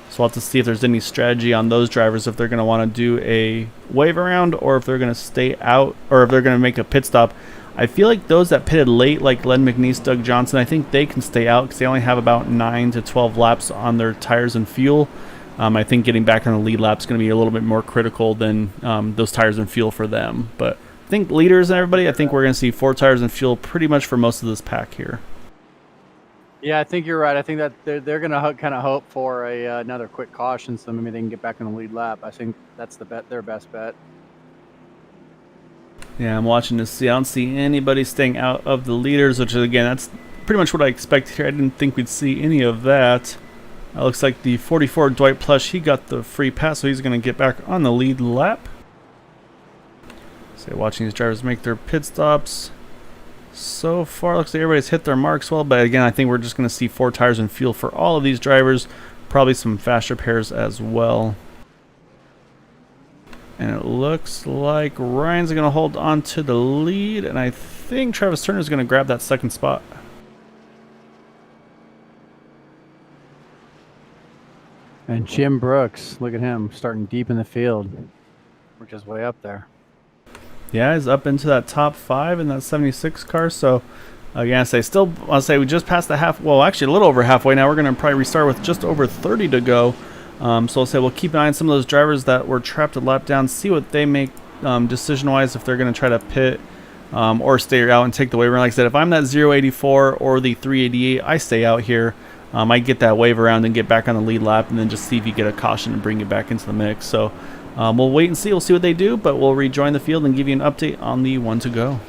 So we'll have to see if there's any strategy on those drivers, if they're going to want to do a wave around or if they're going to stay out or if they're going to make a pit stop. I feel like those that pitted late, like Len McNeese, Doug Johnson, I think they can stay out because they only have about 9 to 12 laps on their tires and fuel. I think getting back on the lead lap is going to be a little bit more critical than those tires and fuel for them. But I think leaders and everybody, I think we're going to see 4 tires and fuel pretty much for most of this pack here. Yeah, I think you're right. I think that they're going to kind of hope for another quick caution, so maybe they can get back on the lead lap. I think that's their best bet. Yeah, I'm watching to see. I don't see anybody staying out of the leaders, which is, again, that's pretty much what I expected here. I didn't think we'd see any of that. Looks like the 44 Dwight Plush, he got the free pass, so he's going to get back on the lead lap. So watching these drivers make their pit stops. So far, looks like everybody's hit their marks well, but again, I think we're just going to see 4 tires and fuel for all of these drivers. Probably some faster pairs as well. And it looks like Ryan's going to hold on to the lead, and I think Travis Turner is going to grab that second spot. And Jim Brooks, look at him starting deep in the field. We're just way up there. Yeah, he's up into that top 5 in that 76 car. So again, I'll say we just passed the half. Well, actually, a little over halfway now. We're going to probably restart with just over 30 to go. So I'll say we'll keep an eye on some of those drivers that were trapped a lap down, see what they make decision-wise, if they're going to try to pit or stay out and take the wave around. Like I said, if I'm that 084 or the 388, I stay out here. I get that wave around and get back on the lead lap, and then just see if you get a caution and bring it back into the mix. So we'll wait and see. We'll see what they do, but we'll rejoin the field and give you an update on the one to go.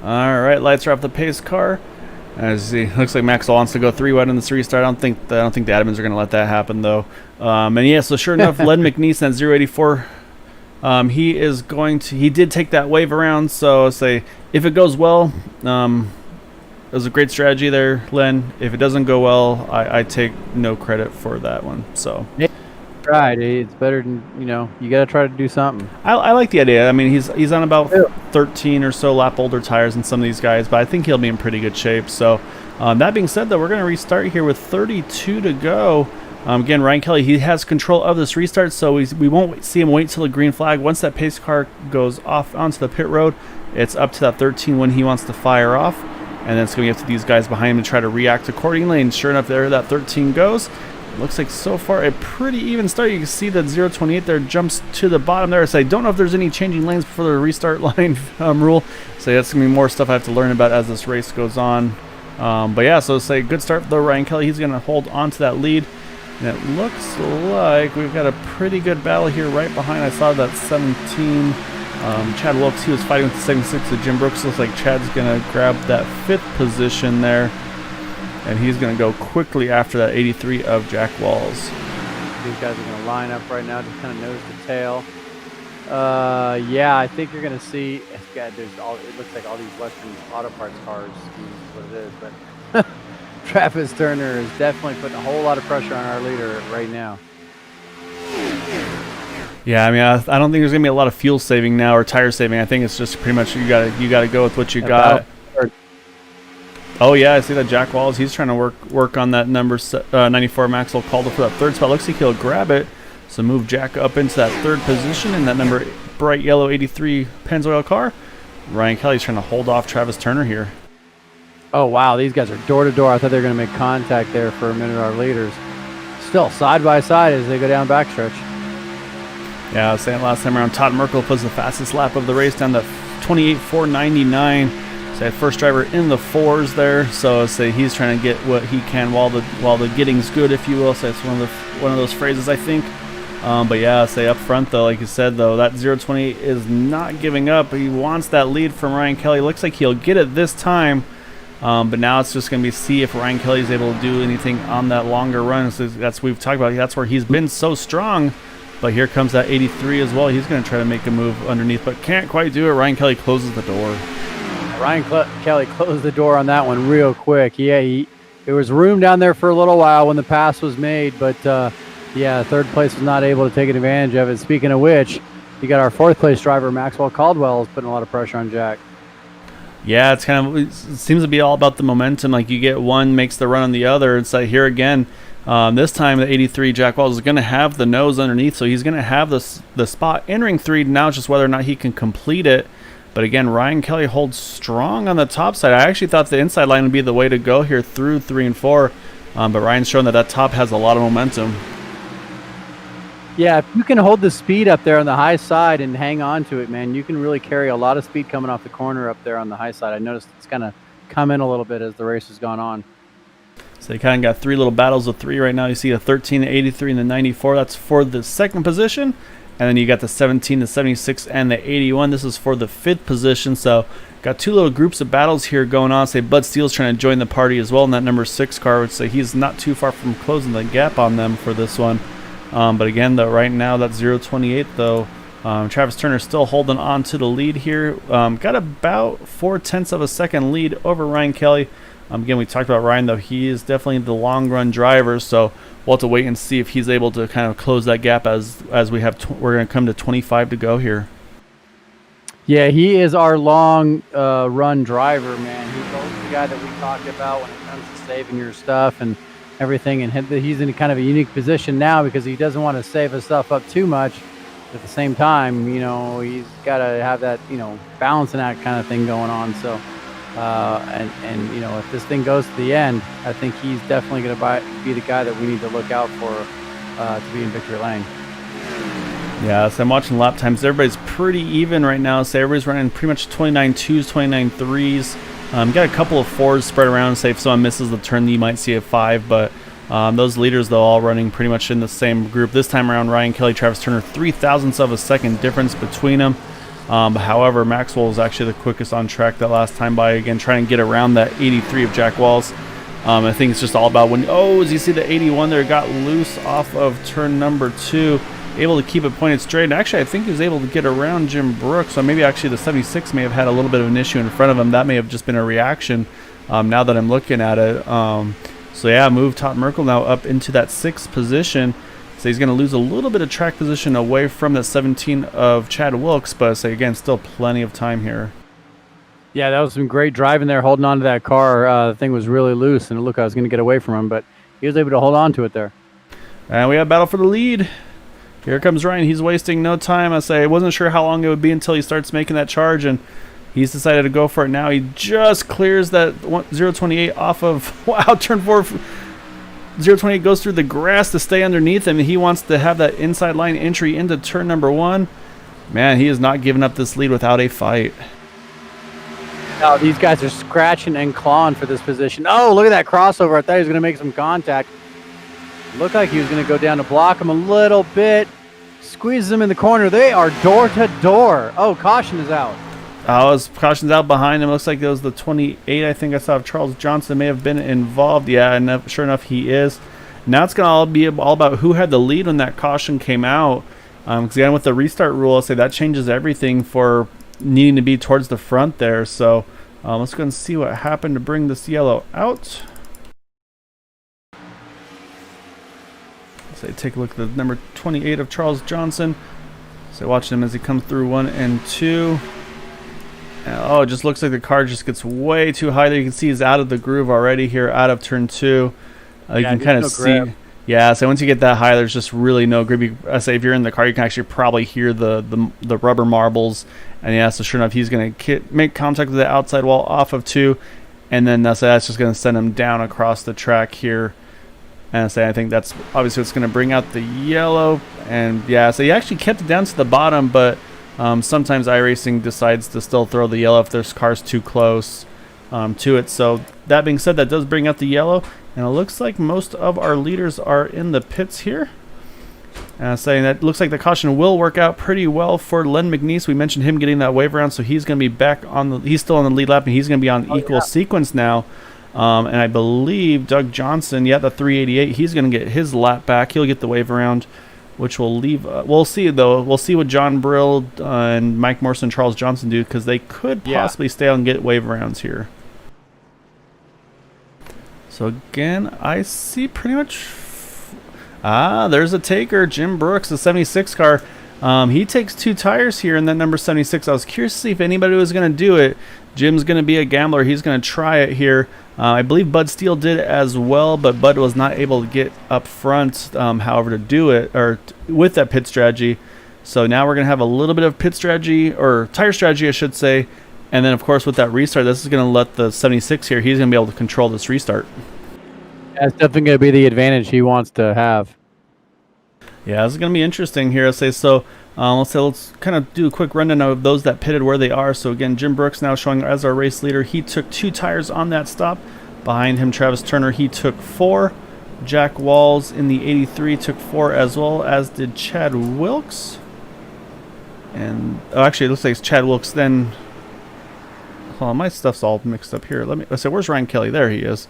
All right, lights are off the pace car. As he looks like Maxwell wants to go 3 wide in this restart. I don't think the admins are going to let that happen though. And yeah, so sure enough, Len McNeese at 084. He did take that wave around. So say if it goes well, it was a great strategy there, Len. If it doesn't go well, I take no credit for that one. So. Yeah. Right, it's better than you got to try to do something. I like the idea. I mean, he's on about 13 or so lap older tires than some of these guys, but I think he'll be in pretty good shape. So that being said, though, we're going to restart here with 32 to go. Again, Ryan Kelly, he has control of this restart, so we won't see him wait till the green flag. Once that pace car goes off onto the pit road, it's up to that 13 when he wants to fire off, and then it's going to be up to these guys behind him to try to react accordingly. And sure enough, there that 13 goes. Looks like so far a pretty even start. You can see that 028 there jumps to the bottom there. So I don't know if there's any changing lanes before the restart line rule. So that's going to be more stuff I have to learn about as this race goes on. But yeah, so say good start though, Ryan Kelly. He's going to hold on to that lead. And it looks like we've got a pretty good battle here right behind. I saw that 17. Chad Wilkes, he was fighting with the 76 of Jim Brooks. Looks like Chad's going to grab that 5th position there. And he's going to go quickly after that 83 of Jack Walls. These guys are going to line up right now, just kind of nose to tail. Yeah, I think you're going to see. God, it looks like all these Western Auto Parts cars. Is what it is, but Travis Turner is definitely putting a whole lot of pressure on our leader right now. Yeah, I mean, I don't think there's going to be a lot of fuel saving now or tire saving. I think it's just pretty much you got to go with what you got. Oh yeah, I see that Jack Walls. He's trying to work on that number 94 Maxwell Calder for that 3rd spot. Looks like he'll grab it. So move Jack up into that 3rd position in that number bright yellow 83 Pennzoil car. Ryan Kelly's trying to hold off Travis Turner here. Oh wow, these guys are door to door. I thought they were going to make contact there for a minute. Our leaders still side by side as they go down backstretch. Yeah, I was saying last time around, Todd Merkel was the fastest lap of the race down to 28.499. So that first driver in the 4s there, so say he's trying to get what he can while the getting's good, if you will. So it's one of those phrases, I think. But yeah, say up front though, like you said though, that 028 is not giving up. He wants that lead from Ryan Kelly. Looks like he'll get it this time, but now it's just going to be see if Ryan Kelly is able to do anything on that longer run. So that's what we've talked about. That's where he's been so strong. But here comes that 83 as well. He's going to try to make a move underneath, but can't quite do it. Ryan Kelly closes the door. Ryan Kelly closed the door on that one real quick. Yeah, there was room down there for a little while when the pass was made, but yeah, 3rd place was not able to take advantage of it. Speaking of which, you got our 4th place driver, Maxwell Caldwell, is putting a lot of pressure on Jack. Yeah, it seems to be all about the momentum. Like you get one makes the run on the other. It's like here again, this time the 83 Jack Walls is going to have the nose underneath, so he's going to have the spot entering 3. Now it's just whether or not he can complete it. But again, Ryan Kelly holds strong on the top side. I actually thought the inside line would be the way to go here through 3 and 4. But Ryan's shown that top has a lot of momentum. Yeah, if you can hold the speed up there on the high side and hang on to it, man, you can really carry a lot of speed coming off the corner up there on the high side. I noticed it's kind of come in a little bit as the race has gone on. So you kind of got 3 little battles of 3 right now. You see the 13, the 83, and the 94. That's for the 2nd position. And then you got the 17, the 76, and the 81. This is for the 5th position. So got 2 little groups of battles here going on. Say Bud Steele's trying to join the party as well in that number 6 car, which say he's not too far from closing the gap on them for this one. But again, though, right now that 028 though, Travis Turner still holding on to the lead here. Got about 0.4 of a second lead over Ryan Kelly. Again, we talked about Ryan though. He is definitely the long run driver. So we'll have to wait and see if he's able to kind of close that gap as we have. We're going to come to 25 to go here. Yeah, he is our long run driver, man. He's always the guy that we talk about when it comes to saving your stuff and everything. And he's in kind of a unique position now because he doesn't want to save his stuff up too much. At the same time, he's got to have that, balancing act kind of thing going on. So, if this thing goes to the end, I think he's definitely going to be the guy that we need to look out for to be in victory lane. Yeah, so I'm watching lap times. Everybody's pretty even right now. So everybody's running pretty much 29.2s, 29.3s. Got a couple of 4s spread around. Say if someone misses the turn, you might see a 5. But those leaders, though, all running pretty much in the same group. This time around, Ryan Kelly, Travis Turner, 0.03 of a second difference between them. However, Maxwell was actually the quickest on track that last time by, again, trying to get around that 83 of Jack Walls. I think it's just all about when, as you see the 81 there, got loose off of turn number 2, able to keep it pointed straight. And actually, I think he was able to get around Jim Brooks, so maybe actually the 76 may have had a little bit of an issue in front of him. That may have just been a reaction now that I'm looking at it. So yeah, move Todd Merkel now up into that 6th position. So he's going to lose a little bit of track position away from the 17 of Chad Wilkes, but say again, still plenty of time here. Yeah, that was some great driving there, holding on to that car. The thing was really loose, and look, I was going to get away from him, but he was able to hold on to it there. And we have battle for the lead. Here comes Ryan. He's wasting no time. I wasn't sure how long it would be until he starts making that charge, and he's decided to go for it now. He just clears that 028 off of, wow, turn 4. 028 goes through the grass to stay underneath him. He wants to have that inside line entry into turn number 1. Man, he is not giving up this lead without a fight. Now, these guys are scratching and clawing for this position. Oh, look at that crossover. I thought he was going to make some contact. Looked like he was going to go down to block him a little bit. Squeezes him in the corner. They are door to door. Oh, caution is out. Caution's out behind him. Looks like it was the 28. I think I saw Charles Johnson may have been involved. Yeah, and sure enough, he is. Now it's going to all be all about who had the lead when that caution came out. Because again, with the restart rule, I'll say that changes everything for needing to be towards the front there. So let's go and see what happened to bring this yellow out. So take a look at the number 28 of Charles Johnson. So watching him as he comes through 1 and 2. And, it just looks like the car just gets way too high there. You can see he's out of the groove already here, out of turn 2. You can kind of see. Grip. Yeah, so once you get that high, there's just really no grip. I say if you're in the car, you can actually probably hear the rubber marbles. And yeah, so sure enough, he's going to make contact with the outside wall off of 2. And then that's just going to send him down across the track here. And I think that's obviously what's going to bring out the yellow. And yeah, so he actually kept it down to the bottom, but sometimes iRacing decides to still throw the yellow if there's cars too close to it. So that being said, that does bring out the yellow. And it looks like most of our leaders are in the pits here. Saying that looks like the caution will work out pretty well for Len McNeese. We mentioned him getting that wave around, so he's going to be back on he's still on the lead lap, and he's going to be on equal sequence now. And I believe Doug Johnson, the 388, he's going to get his lap back. He'll get the wave around, which will leave. We'll see, though. We'll see what John Brill and Mike Morrison and Charles Johnson do, because they could possibly stay out and get wave rounds here. So again, I see pretty much. There's a taker, Jim Brooks, the 76 car. He takes 2 tires here in that number 76. I was curious to see if anybody was going to do it. Jim's going to be a gambler. He's going to try it here. I believe Bud Steele did as well, but Bud was not able to get up front, however, to do it, or with that pit strategy. So now we're going to have a little bit of pit strategy, or tire strategy, I should say. And then, of course, with that restart, this is going to let the 76 here, he's going to be able to control this restart. That's definitely going to be the advantage he wants to have. Yeah, this is going to be interesting here. Let's kind of do a quick rundown of those that pitted where they are. So again, Jim Brooks now showing as our race leader. He took 2 tires on that stop. Behind him, Travis Turner, he took 4. Jack Walls in the 83 took 4 as well, as did Chad Wilkes. And actually, it looks like it's Chad Wilkes then. Hold on, my stuff's all mixed up here. Let's say, where's Ryan Kelly? There he is.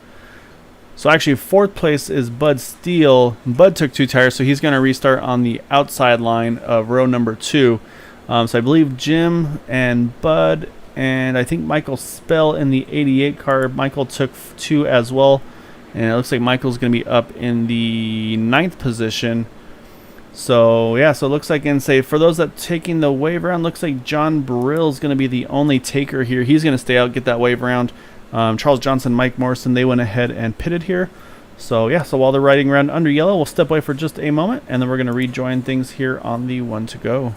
So actually, 4th place is Bud Steele. Bud took 2 tires, so he's going to restart on the outside line of row number 2. So I believe Jim and Bud, and I think Michael Spell in the 88 car. Michael took 2 as well. And it looks like Michael's going to be up in the 9th position. So yeah, so it looks like, and say for those that taking the wave round, looks like John Brill is going to be the only taker here. He's going to stay out, get that wave round. Charles Johnson, Mike Morrison, they went ahead and pitted here. So yeah, so while they're riding around under yellow, we'll step away for just a moment, and then we're going to rejoin things here on the 1 to go.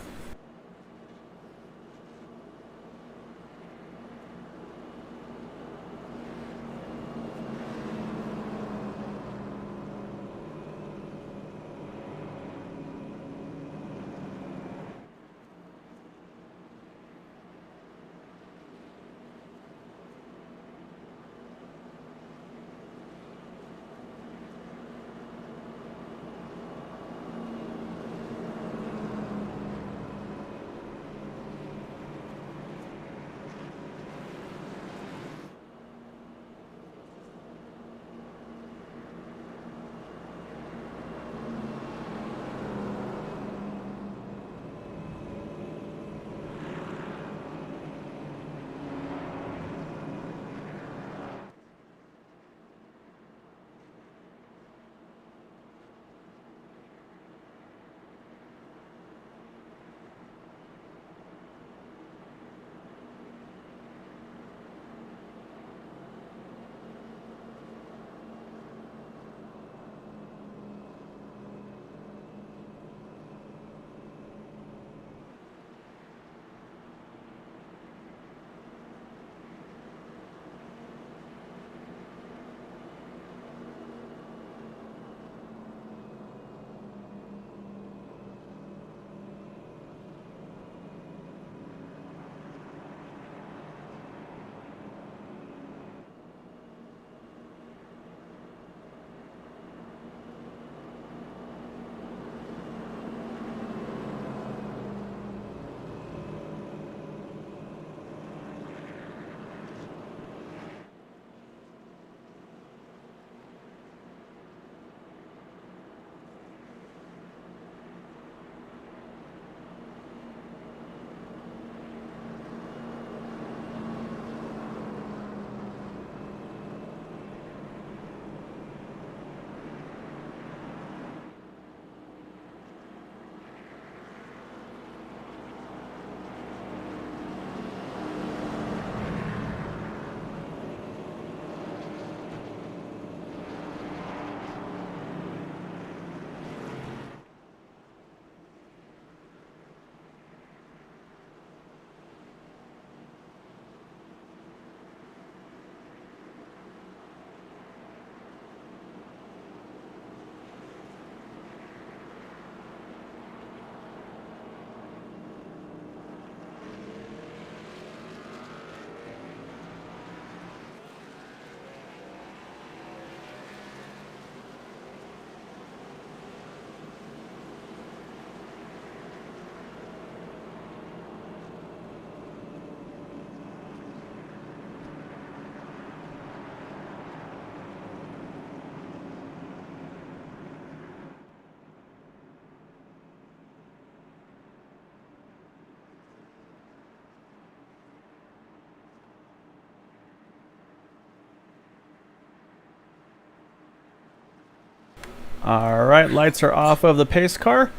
All right, lights are off of the pace car.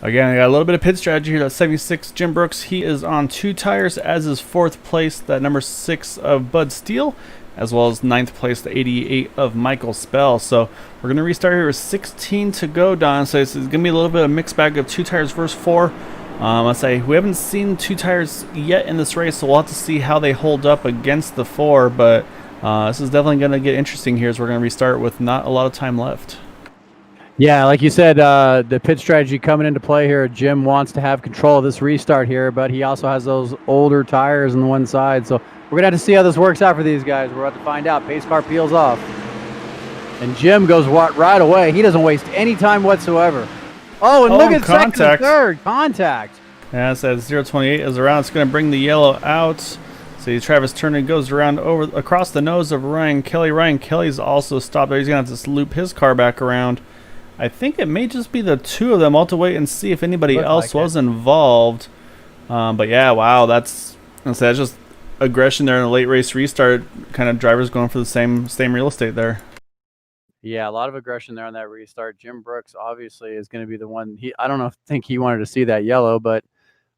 Again, I got a little bit of pit strategy here. That 76 Jim Brooks, he is on 2 tires, as is 4th place, that number 6 of Bud Steele, as well as 9th place, the 88 of Michael Spell. So we're going to restart here with 16 to go, Don. So it's going to be a little bit of a mixed bag of 2 tires versus 4. I'll say we haven't seen 2 tires yet in this race, so we'll have to see how they hold up against the 4. But this is definitely going to get interesting here as we're going to restart with not a lot of time left. Yeah, like you said, the pit strategy coming into play here. Jim wants to have control of this restart here, but he also has those older tires on the one side. So we're going to have to see how this works out for these guys. We're about to find out. Pace car peels off. And Jim goes right away. He doesn't waste any time whatsoever. Oh, and look at contact. Second and third. Contact. Yeah, it says 028 is around. It's going to bring the yellow out. See, Travis Turner goes around across the nose of Ryan Kelly. Ryan Kelly's also stopped there. He's going to have to loop his car back around. I think it may just be the 2 of them. I'll have to wait and see if anybody else was involved. But yeah, wow, that's just aggression there in a late race restart. Kind of drivers going for the same real estate there. Yeah, a lot of aggression there on that restart. Jim Brooks obviously is going to be the one. I don't think he wanted to see that yellow, but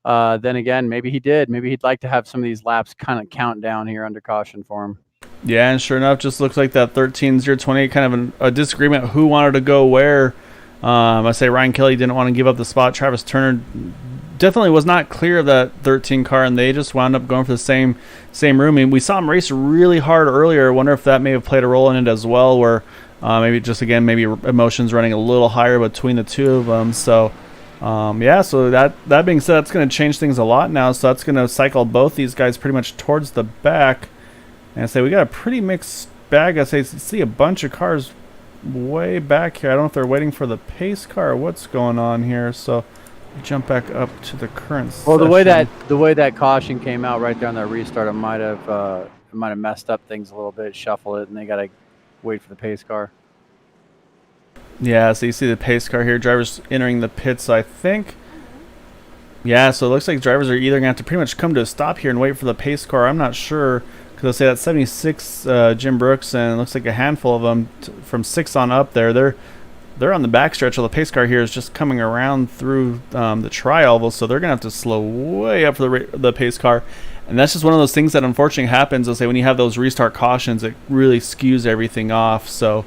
then again, maybe he did. Maybe he'd like to have some of these laps kind of count down here under caution for him. Yeah, and sure enough, just looks like that 13-0-28 kind of a disagreement who wanted to go where. I say Ryan Kelly didn't want to give up the spot. Travis Turner definitely was not clear of that 13 car, and they just wound up going for the same room. I mean, we saw him race really hard earlier. I wonder if that may have played a role in it as well, where maybe just, again, maybe emotions running a little higher between the 2 of them. So, yeah, so that being said, that's going to change things a lot now. So that's going to cycle both these guys pretty much towards the back. And I say we got a pretty mixed bag. I say see a bunch of cars way back here. I don't know if they're waiting for the pace car or what's going on here. So jump back up to the current session. Well, the way that caution came out right there on that restart, it might have messed up things a little bit, shuffle it, and they got to wait for the pace car. Yeah, so you see the pace car here. Drivers entering the pits, I think. Yeah, so it looks like drivers are either going to have to pretty much come to a stop here and wait for the pace car. I'm not sure. Because I say that 76 Jim Brooks, and it looks like a handful of them from 6 on up there. They're on the backstretch. Of the pace car here is just coming around through the tri-oval, so they're going to have to slow way up for the pace car. And that's just one of those things that unfortunately happens. I'll say when you have those restart cautions, it really skews everything off. So,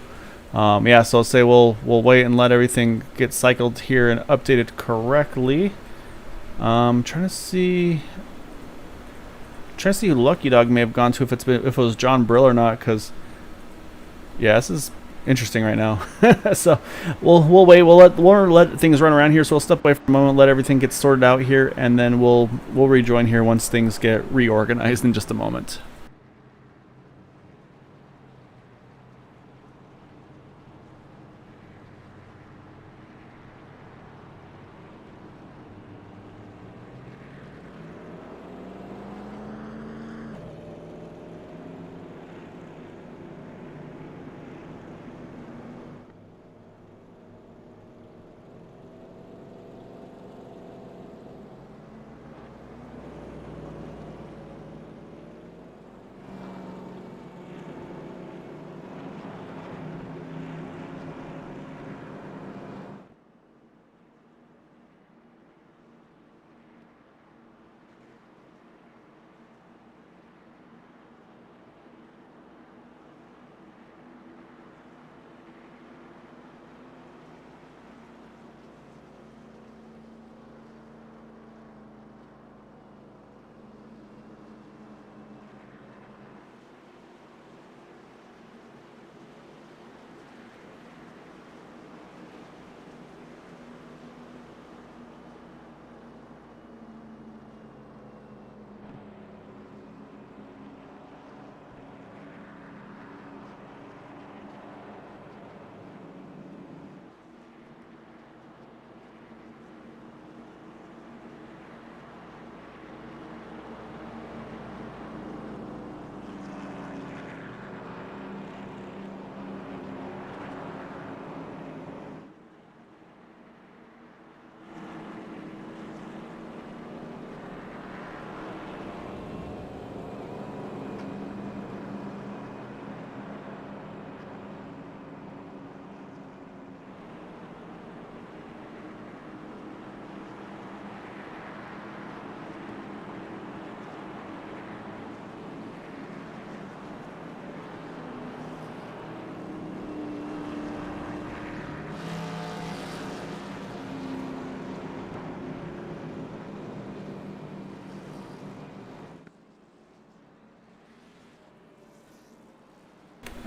yeah, so I'll say we'll wait and let everything get cycled here and updated correctly. Trying to see who Lucky Dog may have gone to, if it was John Brill or not, because yeah, this is interesting right now. So we'll wait. We'll let things run around here. So we'll step away for a moment, let everything get sorted out here, and then we'll rejoin here once things get reorganized in just a moment.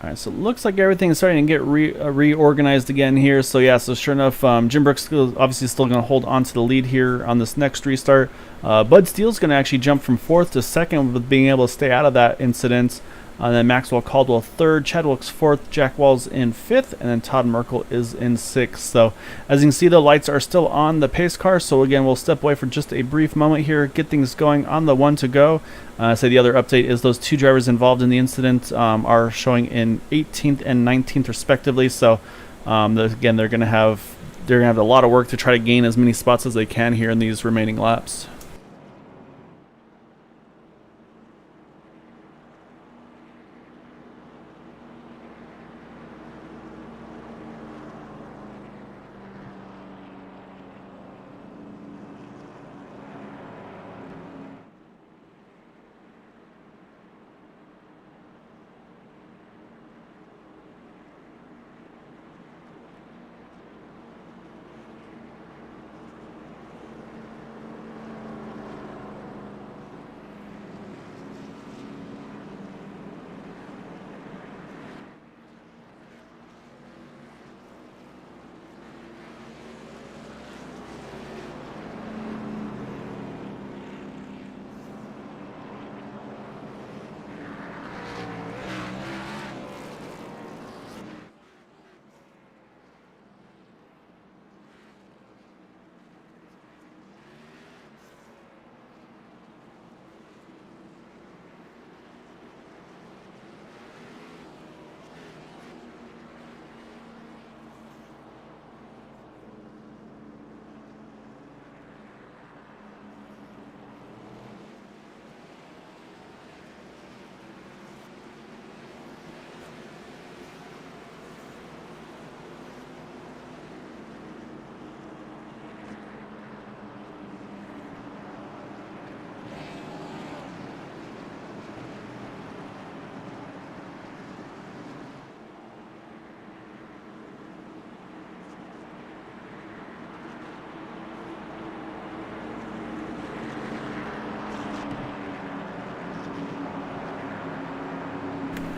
All right, so it looks like everything's starting to get reorganized again here. So yeah, so sure enough, Jim Brooks obviously still going to hold on to the lead here on this next restart. Bud Steele's going to actually jump from 4th to 2nd with being able to stay out of that incident. And then Maxwell Caldwell 3rd, Chad Wilkes 4th, Jack Walls in 5th, and then Todd Merkel is in 6th. So as you can see, the lights are still on the pace car. So again, we'll step away for just a brief moment here, get things going on the 1 to go. So the other update is those 2 drivers involved in the incident are showing in 18th and 19th respectively. So again, they're gonna have a lot of work to try to gain as many spots as they can here in these remaining laps.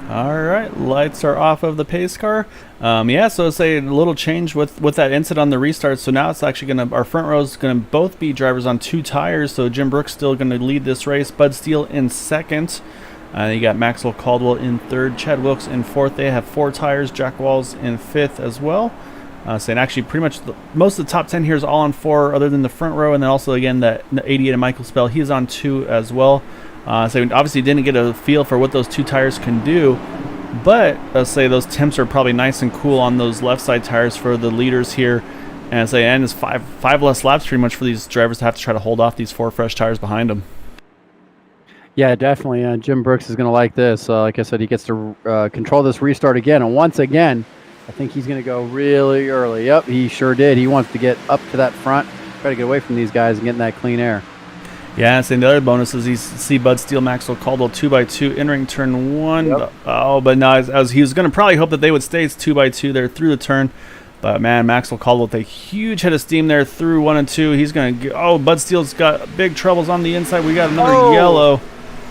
All right, lights are off of the pace car. Yeah, so it's a little change with that incident on the restart. So now it's actually our front row is gonna both be drivers on 2 tires. So Jim Brooks still gonna lead this race. Bud Steele in 2nd. You got Maxwell Caldwell in 3rd, Chad Wilkes in 4th. They have 4 tires. Jack Walls in 5th as well. And actually pretty much most of the top 10 here is all on 4 other than the front row. And then also again the 88 of Michael Spell, he's on 2 as well. So we obviously didn't get a feel for what those 2 tires can do, but let's say those temps are probably nice and cool on those left side tires for the leaders here. And it's 5 less laps pretty much for these drivers to have to try to hold off these 4 fresh tires behind them. Yeah, definitely. Jim Brooks is going to like this. Like I said, he gets to control this restart again. And once again, I think he's going to go really early. Yep, he sure did. He wants to get up to that front, try to get away from these guys and get in that clean air. Yeah, and the other bonus is you see Bud Steele, Maxwell Caldwell 2x2 entering turn 1. Yep. But no, as he was going to probably hope that they would stay. It's 2x2 there through the turn. But man, Maxwell Caldwell with a huge head of steam there through 1 and 2. He's going to Bud Steele's got big troubles on the inside. We got another yellow.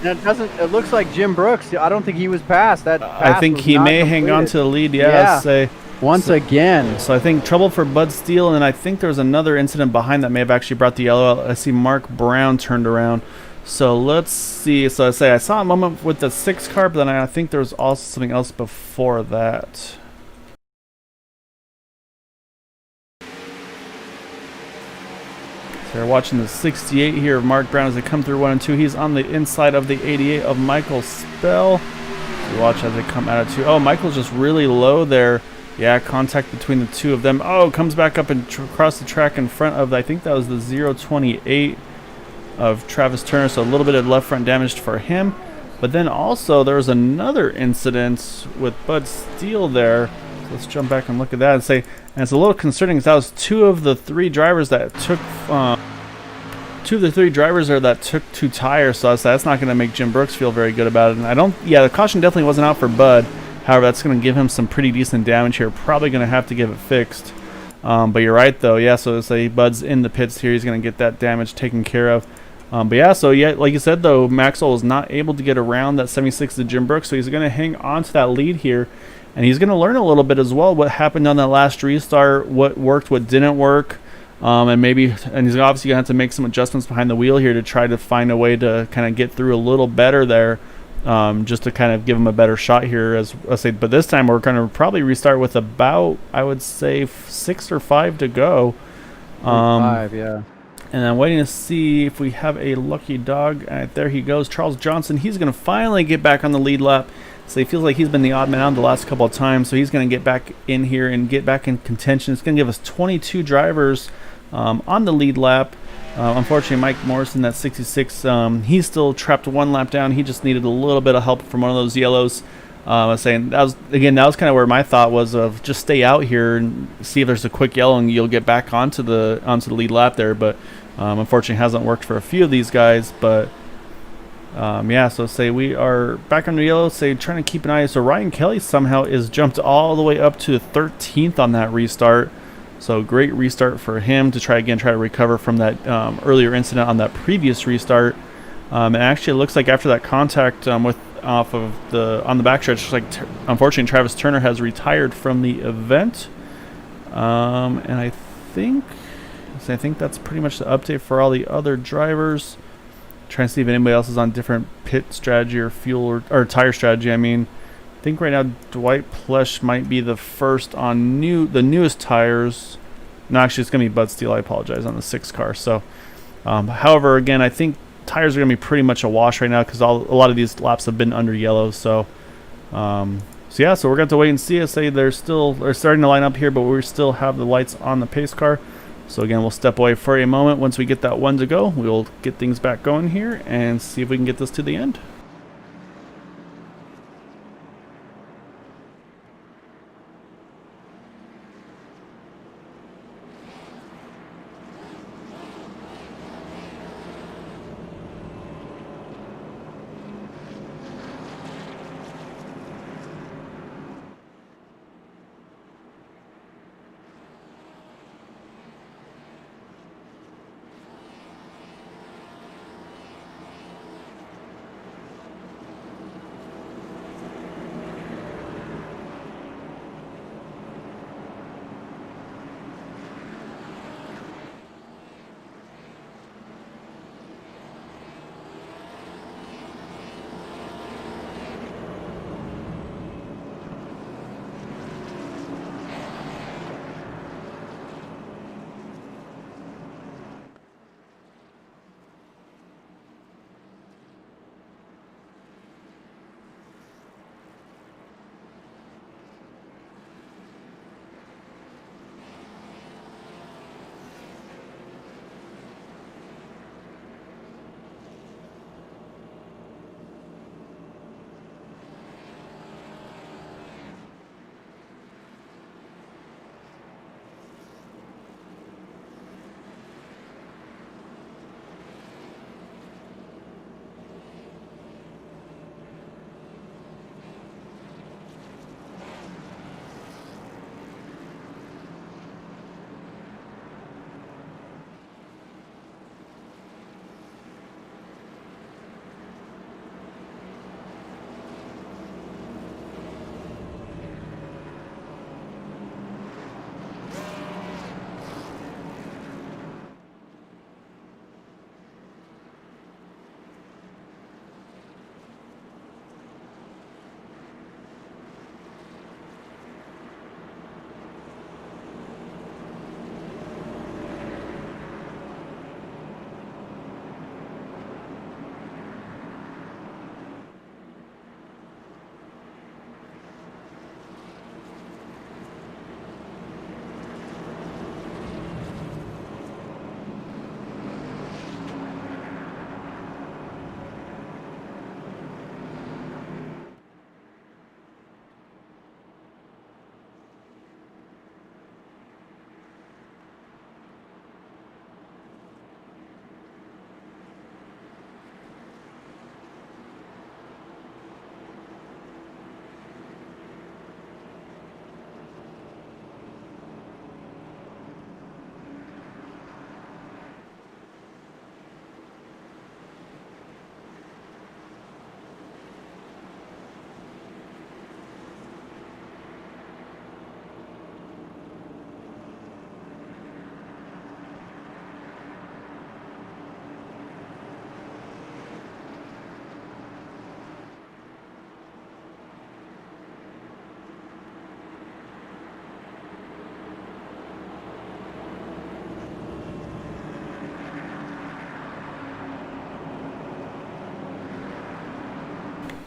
It looks like Jim Brooks. I don't think he was past that. I think he may hang on to the lead. Yeah. Once again. So I think trouble for Bud Steele, and I think there was another incident behind that may have actually brought the yellow out. I see Mark Brown turned around. So let's see. So I saw a moment with the 6 car, but then I think there was also something else before that. So we're watching the 68 here of Mark Brown as they come through 1 and 2. He's on the inside of the 88 of Michael Spell. So watch as they come out of 2. Oh, Michael's just really low there. Yeah, contact between the 2 of them. Oh, comes back up and across the track in front of, I think that was the 028 of Travis Turner. So a little bit of left front damage for him. But then also there was another incident with Bud Steele there. So let's jump back and look at that and it's a little concerning because that was 2 of the 3 drivers that took 2 of the 3 drivers that took 2 tires. So that's not going to make Jim Brooks feel very good about it. And the caution definitely wasn't out for Bud. However, that's going to give him some pretty decent damage here. Probably going to have to get it fixed. But you're right, though. Yeah, so say Bud's in the pits here. He's going to get that damage taken care of. But yeah, so yeah, like you said though, Maxwell was not able to get around that 76 to Jim Brooks, so he's going to hang on to that lead here, and he's going to learn a little bit as well what happened on that last restart, what worked, what didn't work, and he's obviously going to have to make some adjustments behind the wheel here to try to find a way to kind of get through a little better there, just to kind of give him a better shot here. As I say, but this time we're going to probably restart with about, I would say, 6 or 5 to go. 5, yeah. And I'm waiting to see if we have a lucky dog. There he goes, Charles Johnson. He's going to finally get back on the lead lap. So he feels like he's been the odd man out the last couple of times. So he's going to get back in here and get back in contention. It's going to give us 22 drivers on the lead lap. Unfortunately, Mike Morrison, that 66, he's still trapped 1 lap down. He just needed a little bit of help from one of those yellows. I was saying that was kind of where my thought was of just stay out here and see if there's a quick yellow and you'll get back onto the lead lap there. But unfortunately, hasn't worked for a few of these guys. But yeah, so say we are back on the yellow. Say trying to keep an eye. So Ryan Kelly somehow is jumped all the way up to 13th on that restart. So great restart for him to try to recover from that earlier incident on that previous restart. And actually, it looks like after that contact on the backstretch, unfortunately Travis Turner has retired from the event. And I think that's pretty much the update for all the other drivers. Trying to see if anybody else is on different pit strategy or fuel or tire strategy. I think right now Dwight Plesh might be the first on the newest tires. No, actually it's going to be Bud Steele. I apologize, on the 6 car. So, however, again, I think tires are going to be pretty much a wash right now because a lot of these laps have been under yellow. So, yeah, so we're going to have to wait and see. I say they're starting to line up here, but we still have the lights on the pace car. So again, we'll step away for a moment. Once we get that 1 to go, we'll get things back going here and see if we can get this to the end.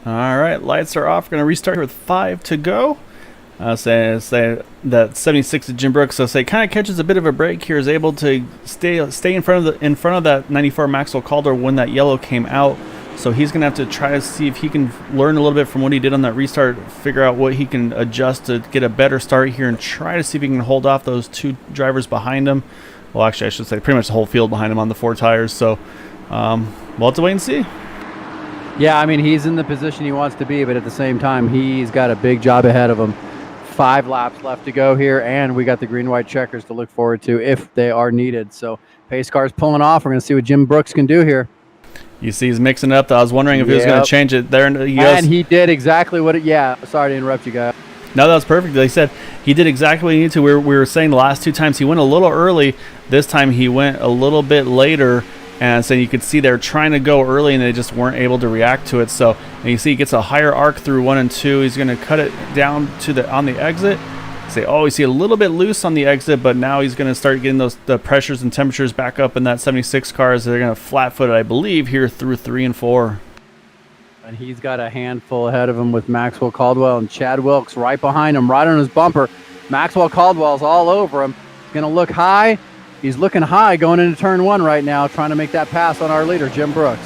All right, lights are off. We're going to restart here with 5 to go. Say that 76 of Jim Brooks. So say kind of catches a bit of a break here. Is able to stay in front of that 94 Maxwell Caldwell when that yellow came out. So he's gonna have to try to see if he can learn a little bit from what he did on that restart. Figure out what he can adjust to get a better start here, and try to see if he can hold off those 2 drivers behind him. Well, actually, I should say pretty much the whole field behind him on the 4 tires. So we'll have to wait and see. Yeah, I mean, he's in the position he wants to be, but at the same time, he's got a big job ahead of him. 5 laps left to go here, and we got the green-white checkers to look forward to if they are needed. So pace car's pulling off. We're going to see what Jim Brooks can do here. You see he's mixing it up. I was wondering if he was going to change it there. And he did exactly what sorry to interrupt you guys. No, that was perfect. They said he did exactly what he needed to. We were saying the last 2 times he went a little early. This time he went a little bit later. And so you could see they're trying to go early and they just weren't able to react to it. So and you see he gets a higher arc through 1 and 2. He's going to cut it down to on the exit. You see a little bit loose on the exit, but now he's going to start getting the pressures and temperatures back up in that 76 cars. They're going to flat foot it, I believe, here through 3 and 4. And he's got a handful ahead of him with Maxwell Caldwell and Chad Wilkes right behind him, right on his bumper. Maxwell Caldwell's all over him. He's going to look high. He's looking high going into turn 1 right now, trying to make that pass on our leader, Jim Brooks.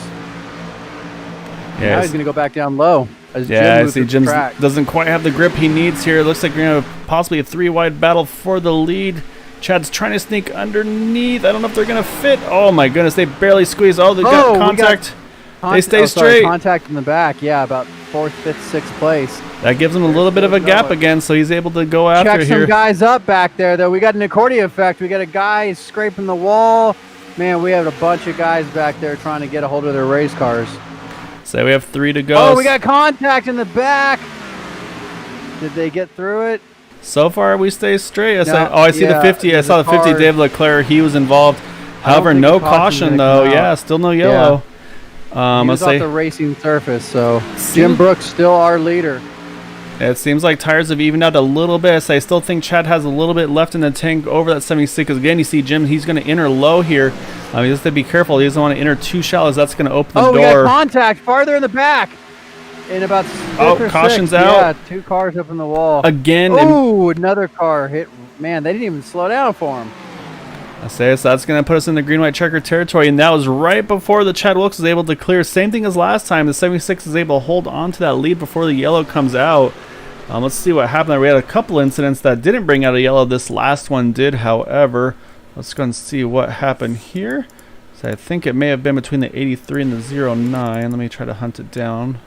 Yes. Now he's going to go back down low. I see Jim doesn't quite have the grip he needs here. It looks like we're going to possibly a 3-wide battle for the lead. Chad's trying to sneak underneath. I don't know if they're going to fit. Oh, my goodness. They barely squeeze. Oh, they got contact. They stay straight. Contact in the back. Yeah, about 4th, 5th, 6th place. That gives him a little bit of a gap again, so he's able to go after here. Check some guys up back there, though. We got an accordion effect. We got a guy scraping the wall. Man, we have a bunch of guys back there trying to get a hold of their race cars. So we have 3 to go. Oh, we got contact in the back. Did they get through it? So far, we stay straight. I see the 50. I saw the 50. Dave Leclerc, he was involved. However, no caution though. Yeah, still no yellow. He was off the racing surface, so Jim Brooks still our leader. It seems like tires have evened out a little bit. So I still think Chad has a little bit left in the tank over that 76. Again, you see Jim, he's going to enter low here. He has to be careful. He doesn't want to enter too shallow. That's going to open the door. Oh, we got contact farther in the back. In about 5th or caution's 6th. out. Yeah, 2 cars up in the wall. Again. Oh, another car hit. Man, they didn't even slow down for him. So that's going to put us in the green-white checker territory, and that was right before the Chad Wilkes was able to clear. Same thing as last time. The 76 is able to hold on to that lead before the yellow comes out. Let's see what happened there. We had a couple incidents that didn't bring out a yellow. This last one did, however. Let's go and see what happened here. So I think it may have been between the 83 and the 09. Let me try to hunt it down.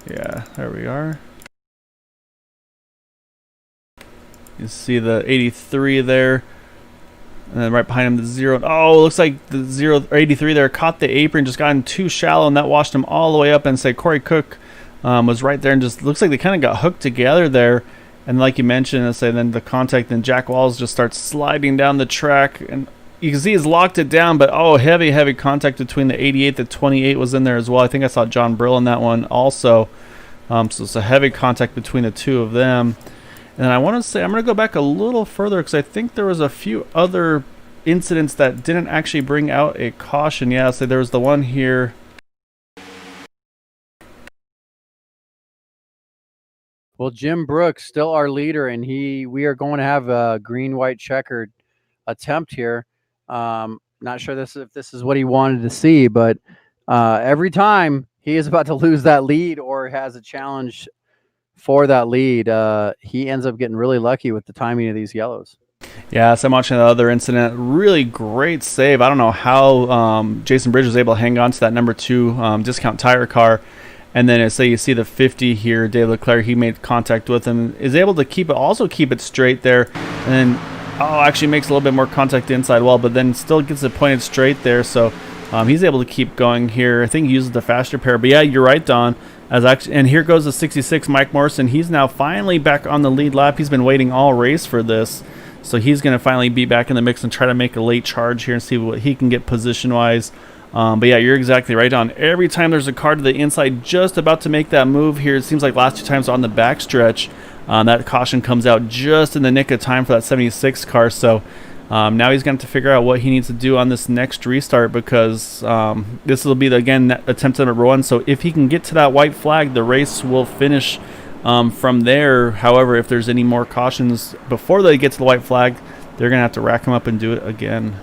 Yeah, there we are. You see the 83 there, and then right behind him the 0. Oh, it looks like the 83 there caught the apron, just got in too shallow, and that washed him all the way up. And say Corey Cook was right there, and just looks like they kind of got hooked together there. And like you mentioned, then the contact, then Jack Walls just starts sliding down the track, and you can see he's locked it down. But heavy contact between the 88, the 28 was in there as well. I think I saw John Brill in that one also. So it's a heavy contact between the 2 of them. And I want to say, I'm going to go back a little further because I think there was a few other incidents that didn't actually bring out a caution. Yeah, so there was the one here. Well, Jim Brooks, still our leader, and we are going to have a green-white checkered attempt here. Not sure if this is what he wanted to see, but every time he is about to lose that lead or has a challenge for that lead, he ends up getting really lucky with the timing of these yellows. Yeah, so I'm watching the other incident. Really great save. I don't know how Jason Bridge was able to hang on to that number 2 discount tire car. And then say you see the 50 here, Dave Leclerc, he made contact with him, is able to keep it straight there. And then, actually makes a little bit more contact inside wall, but then still gets it pointed straight there. So he's able to keep going here. I think he uses the faster pair. But yeah, you're right, Don. And here goes the 66, Mike Morrison. He's now finally back on the lead lap. He's been waiting all race for this. So he's going to finally be back in the mix and try to make a late charge here and see what he can get position-wise. But yeah, you're exactly right, Don. Every time there's a car to the inside just about to make that move here, it seems like last 2 times on the backstretch, that caution comes out just in the nick of time for that 76 car. So Now he's going to have to figure out what he needs to do on this next restart, because this will be, again, attempt number 1. So if he can get to that white flag, the race will finish from there. However, if there's any more cautions before they get to the white flag, they're going to have to rack him up and do it again.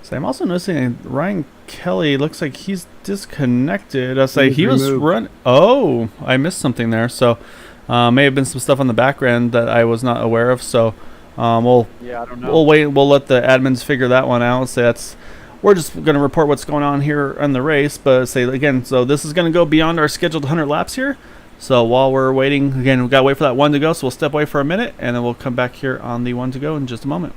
So I'm also noticing Ryan Kelly looks like he's disconnected. I'll say he was run. Oh, I missed something there. So may have been some stuff on the background that I was not aware of. So I don't know. We'll wait. We'll let the admins figure that one out. So we're just going to report what's going on here on the race. But say again, so this is going to go beyond our scheduled 100 laps here. So while we're waiting, again, we've got to wait for that 1 to go. So we'll step away for a minute, and then we'll come back here on the 1 to go in just a moment.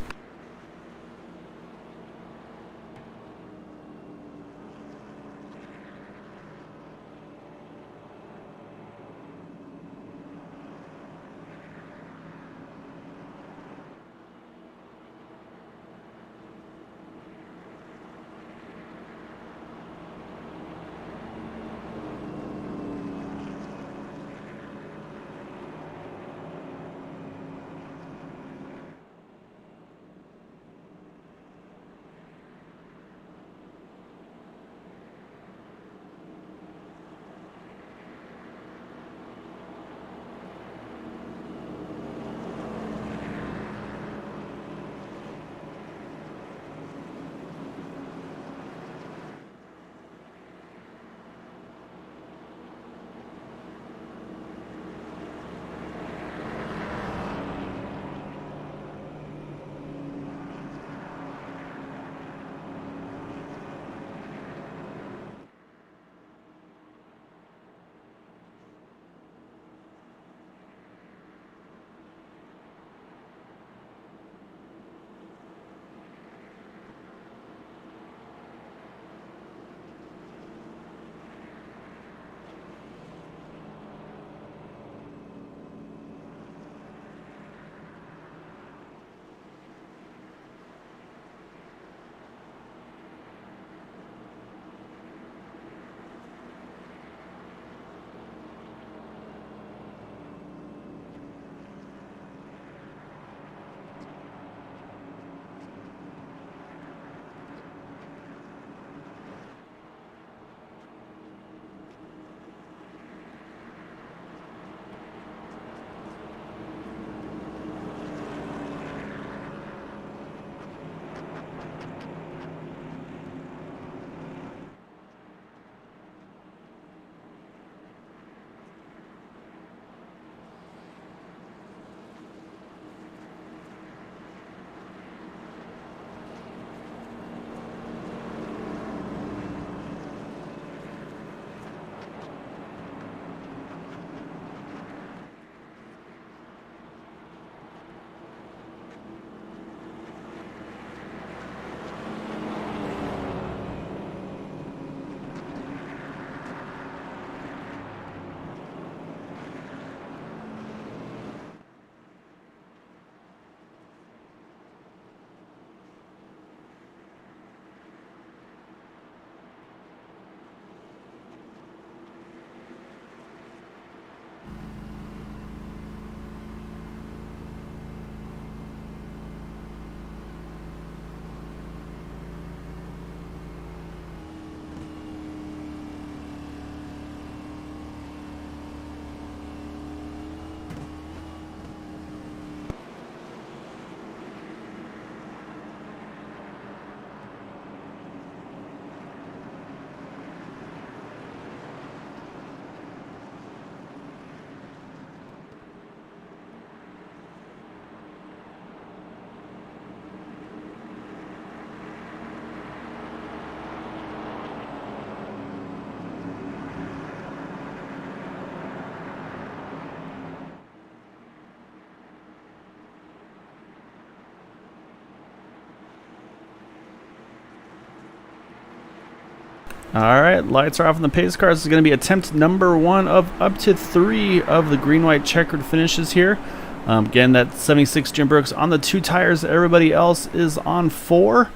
Alright, lights are off on the pace cars. This is going to be attempt number 1 of up to 3 of the green-white checkered finishes here. Again, that 76 Jim Brooks on the 2 tires. Everybody else is on 4.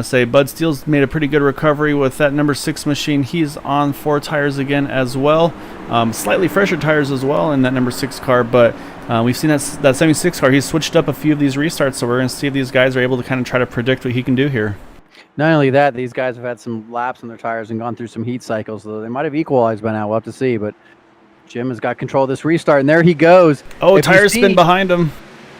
Say Bud Steele's made a pretty good recovery with that number 6 machine. He's on 4 tires again as well. Slightly fresher tires as well in that number 6 car, but we've seen that 76 car. He's switched up a few of these restarts, so we're going to see if these guys are able to kind of try to predict what he can do here. Not only that, these guys have had some laps on their tires and gone through some heat cycles, so they might have equalized by now. We'll have to see, but Jim has got control of this restart, and there he goes. Oh, tire spin behind him.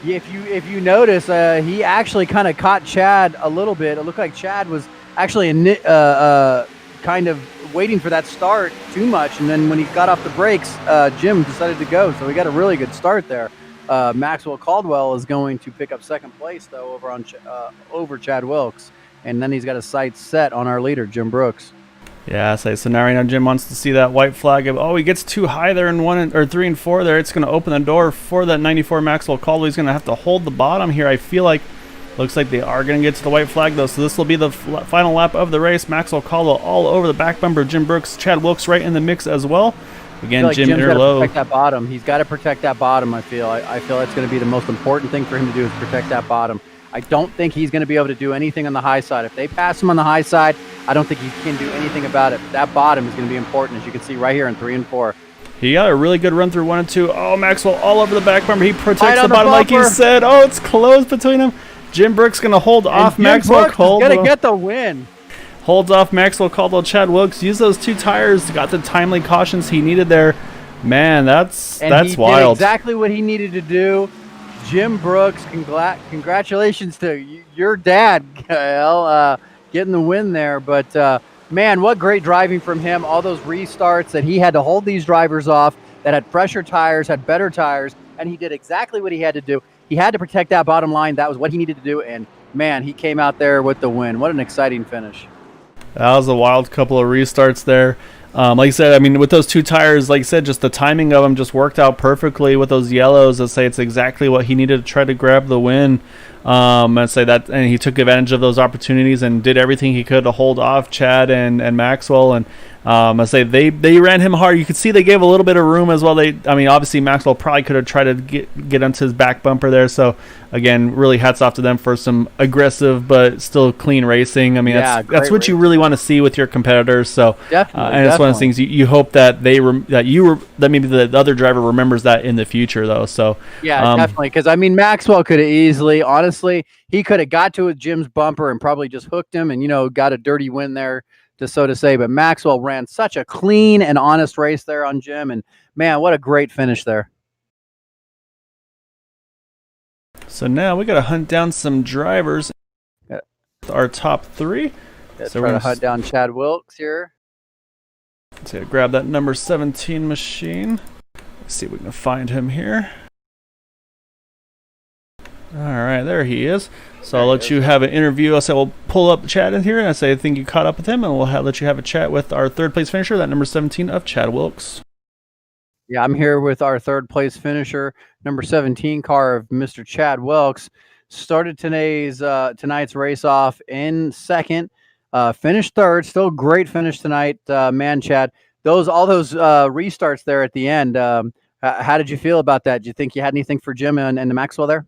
If you notice, he actually kind of caught Chad a little bit. It looked like Chad was actually kind of waiting for that start too much, and then when he got off the brakes, Jim decided to go. So we got a really good start there. Maxwell Caldwell is going to pick up second place though over Chad Wilkes, and then he's got his sights set on our leader, Jim Brooks. Yeah, so now right now Jim wants to see that white flag. Oh, he gets too high there in 3 and 4 there. It's going to open the door for that 94 Maxwell Caldwell. He's going to have to hold the bottom here. I feel like, looks like they are going to get to the white flag though. So this will be the final lap of the race. Maxwell Caldwell all over the back bumper. Jim Brooks, Chad Wilkes right in the mix as well. Again, like Jim Jim's inner low. Protect that bottom. He's got to protect that bottom. I feel that's going to be the most important thing for him to do is protect that bottom. I don't think he's going to be able to do anything on the high side. If they pass him on the high side, I don't think he can do anything about it. But that bottom is going to be important, as you can see right here in 3 and 4. He got a really good run through 1 and 2. Oh, Maxwell all over the back bumper. He protects the bottom like he said. Oh, it's close between them. Jim Brooks going to hold off Maxwell Caldwell. Going to get the win. Holds off Maxwell Caldwell. Chad Wilkes used those 2 tires. Got the timely cautions he needed there. Man, that's wild. Did exactly what he needed to do. Jim Brooks, congratulations to your dad, Kyle, getting the win there. But, man, what great driving from him. All those restarts that he had to hold these drivers off that had fresher tires, had better tires, and he did exactly what he had to do. He had to protect that bottom line. That was what he needed to do, and, man, he came out there with the win. What an exciting finish. That was a wild couple of restarts there. Like I said, I mean, with those 2 tires, like I said, just the timing of them just worked out perfectly with those yellows. I'd say it's exactly what he needed to try to grab the win. I'd say that, and he took advantage of those opportunities and did everything he could to hold off Chad and Maxwell. And I say they ran him hard. You could see they gave a little bit of room as well. Obviously Maxwell probably could have tried to get onto his back bumper there. So again, really hats off to them for some aggressive but still clean racing. I mean, that's what you really want to see with your competitors. So definitely, and it's one of those things you hope that that maybe the other driver remembers that in the future though. So yeah, definitely, because I mean Maxwell could have easily, honestly, he could have got to Jim's bumper and probably just hooked him and got a dirty win there, so to say. But Maxwell ran such a clean and honest race there on Jim, and man, what a great finish there. So now we got to hunt down some drivers. Our top 3. So we're going to hunt down Chad Wilkes here. So grab that number 17 machine. Let's see if we can find him here. All right, there he is. So I'll let you have an interview. I'll say we'll pull up Chad in here, and I say I think you caught up with him, and we'll let you have a chat with our 3rd place finisher, that number 17 of Chad Wilkes. Yeah, I'm here with our 3rd place finisher, number 17 car of Mr. Chad Wilkes. Started tonight's race off in 2nd, finished 3rd. Still great finish tonight, man, Chad. All those restarts there at the end. How did you feel about that? Did you think you had anything for Jim and the Maxwell there?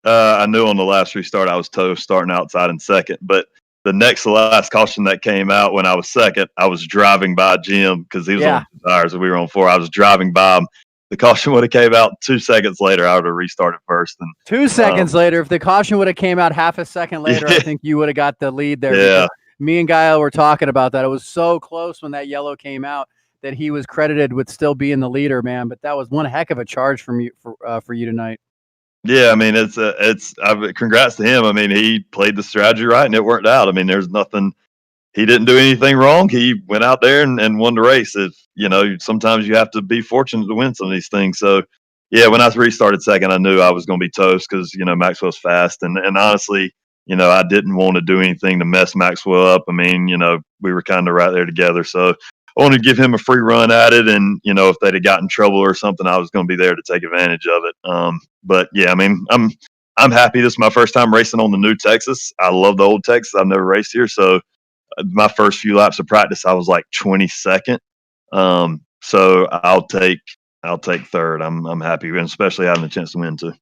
I knew on the last restart I was toast starting outside in 2nd, but the last caution that came out when I was 2nd, I was driving by Jim because he was on 2 tires and we were on 4. I was driving by him. The caution would have came out 2 seconds later, I would have restarted first. And 2 seconds later, if the caution would have came out half a second later, I think you would have got the lead there. Yeah. Me and Gael were talking about that. It was so close when that yellow came out that he was credited with still being the leader, man. But that was one heck of a charge from you for you tonight. Yeah, I mean, congrats to him. I mean, he played the strategy right, and it worked out. I mean, there's nothing. He didn't do anything wrong. He went out there and won the race. Sometimes you have to be fortunate to win some of these things. So, yeah, when I restarted 2nd, I knew I was going to be toast because Maxwell's fast, and honestly, I didn't want to do anything to mess Maxwell up. I mean, we were kind of right there together, so I wanted to give him a free run at it, and if they'd have got in trouble or something, I was going to be there to take advantage of it. But yeah, I mean, I'm happy. This is my first time racing on the new Texas. I love the old Texas. I've never raced here, so my first few laps of practice, I was like 22nd. So I'll take 3rd. I'm happy, and especially having a chance to win too.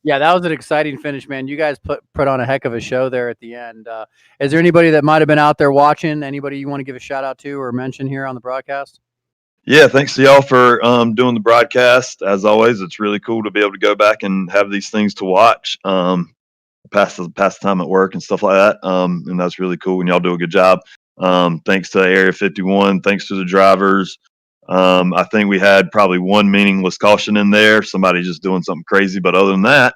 Yeah, that was an exciting finish, man. You guys put on a heck of a show there at the end. Is there anybody that might have been out there watching? Anybody you want to give a shout out to or mention here on the broadcast? Yeah, thanks to y'all for doing the broadcast. As always, it's really cool to be able to go back and have these things to watch. Pass the time at work and stuff like that. And that's really cool, and y'all do a good job. Thanks to Area 51. Thanks to the drivers. I think we had probably one meaningless caution in there, somebody just doing something crazy. But other than that,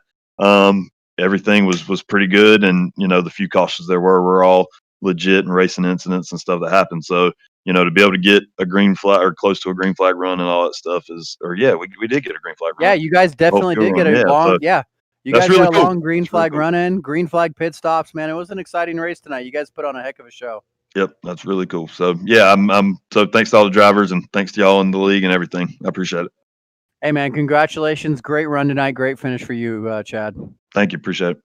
everything was pretty good. And the few cautions there were all legit and racing incidents and stuff that happened. So to be able to get a green flag or close to a green flag run and all that stuff we did get a green flag run. Yeah, you guys definitely did get a long. Yeah, you guys really got a cool. long green That's flag really cool. run in, green flag pit stops. Man, it was an exciting race tonight. You guys put on a heck of a show. Yep, that's really cool. So yeah, so thanks to all the drivers and thanks to y'all in the league and everything. I appreciate it. Hey man, congratulations! Great run tonight. Great finish for you, Chad. Thank you, appreciate it.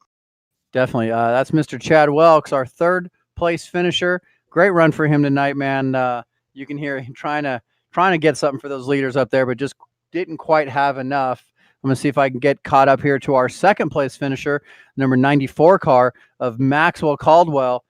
Definitely. That's Mr. Chad Welks, our third place finisher. Great run for him tonight, man. You can hear him trying to get something for those leaders up there, but just didn't quite have enough. I'm going to see if I can get caught up here to our second place finisher, number 94 car of Maxwell Caldwell.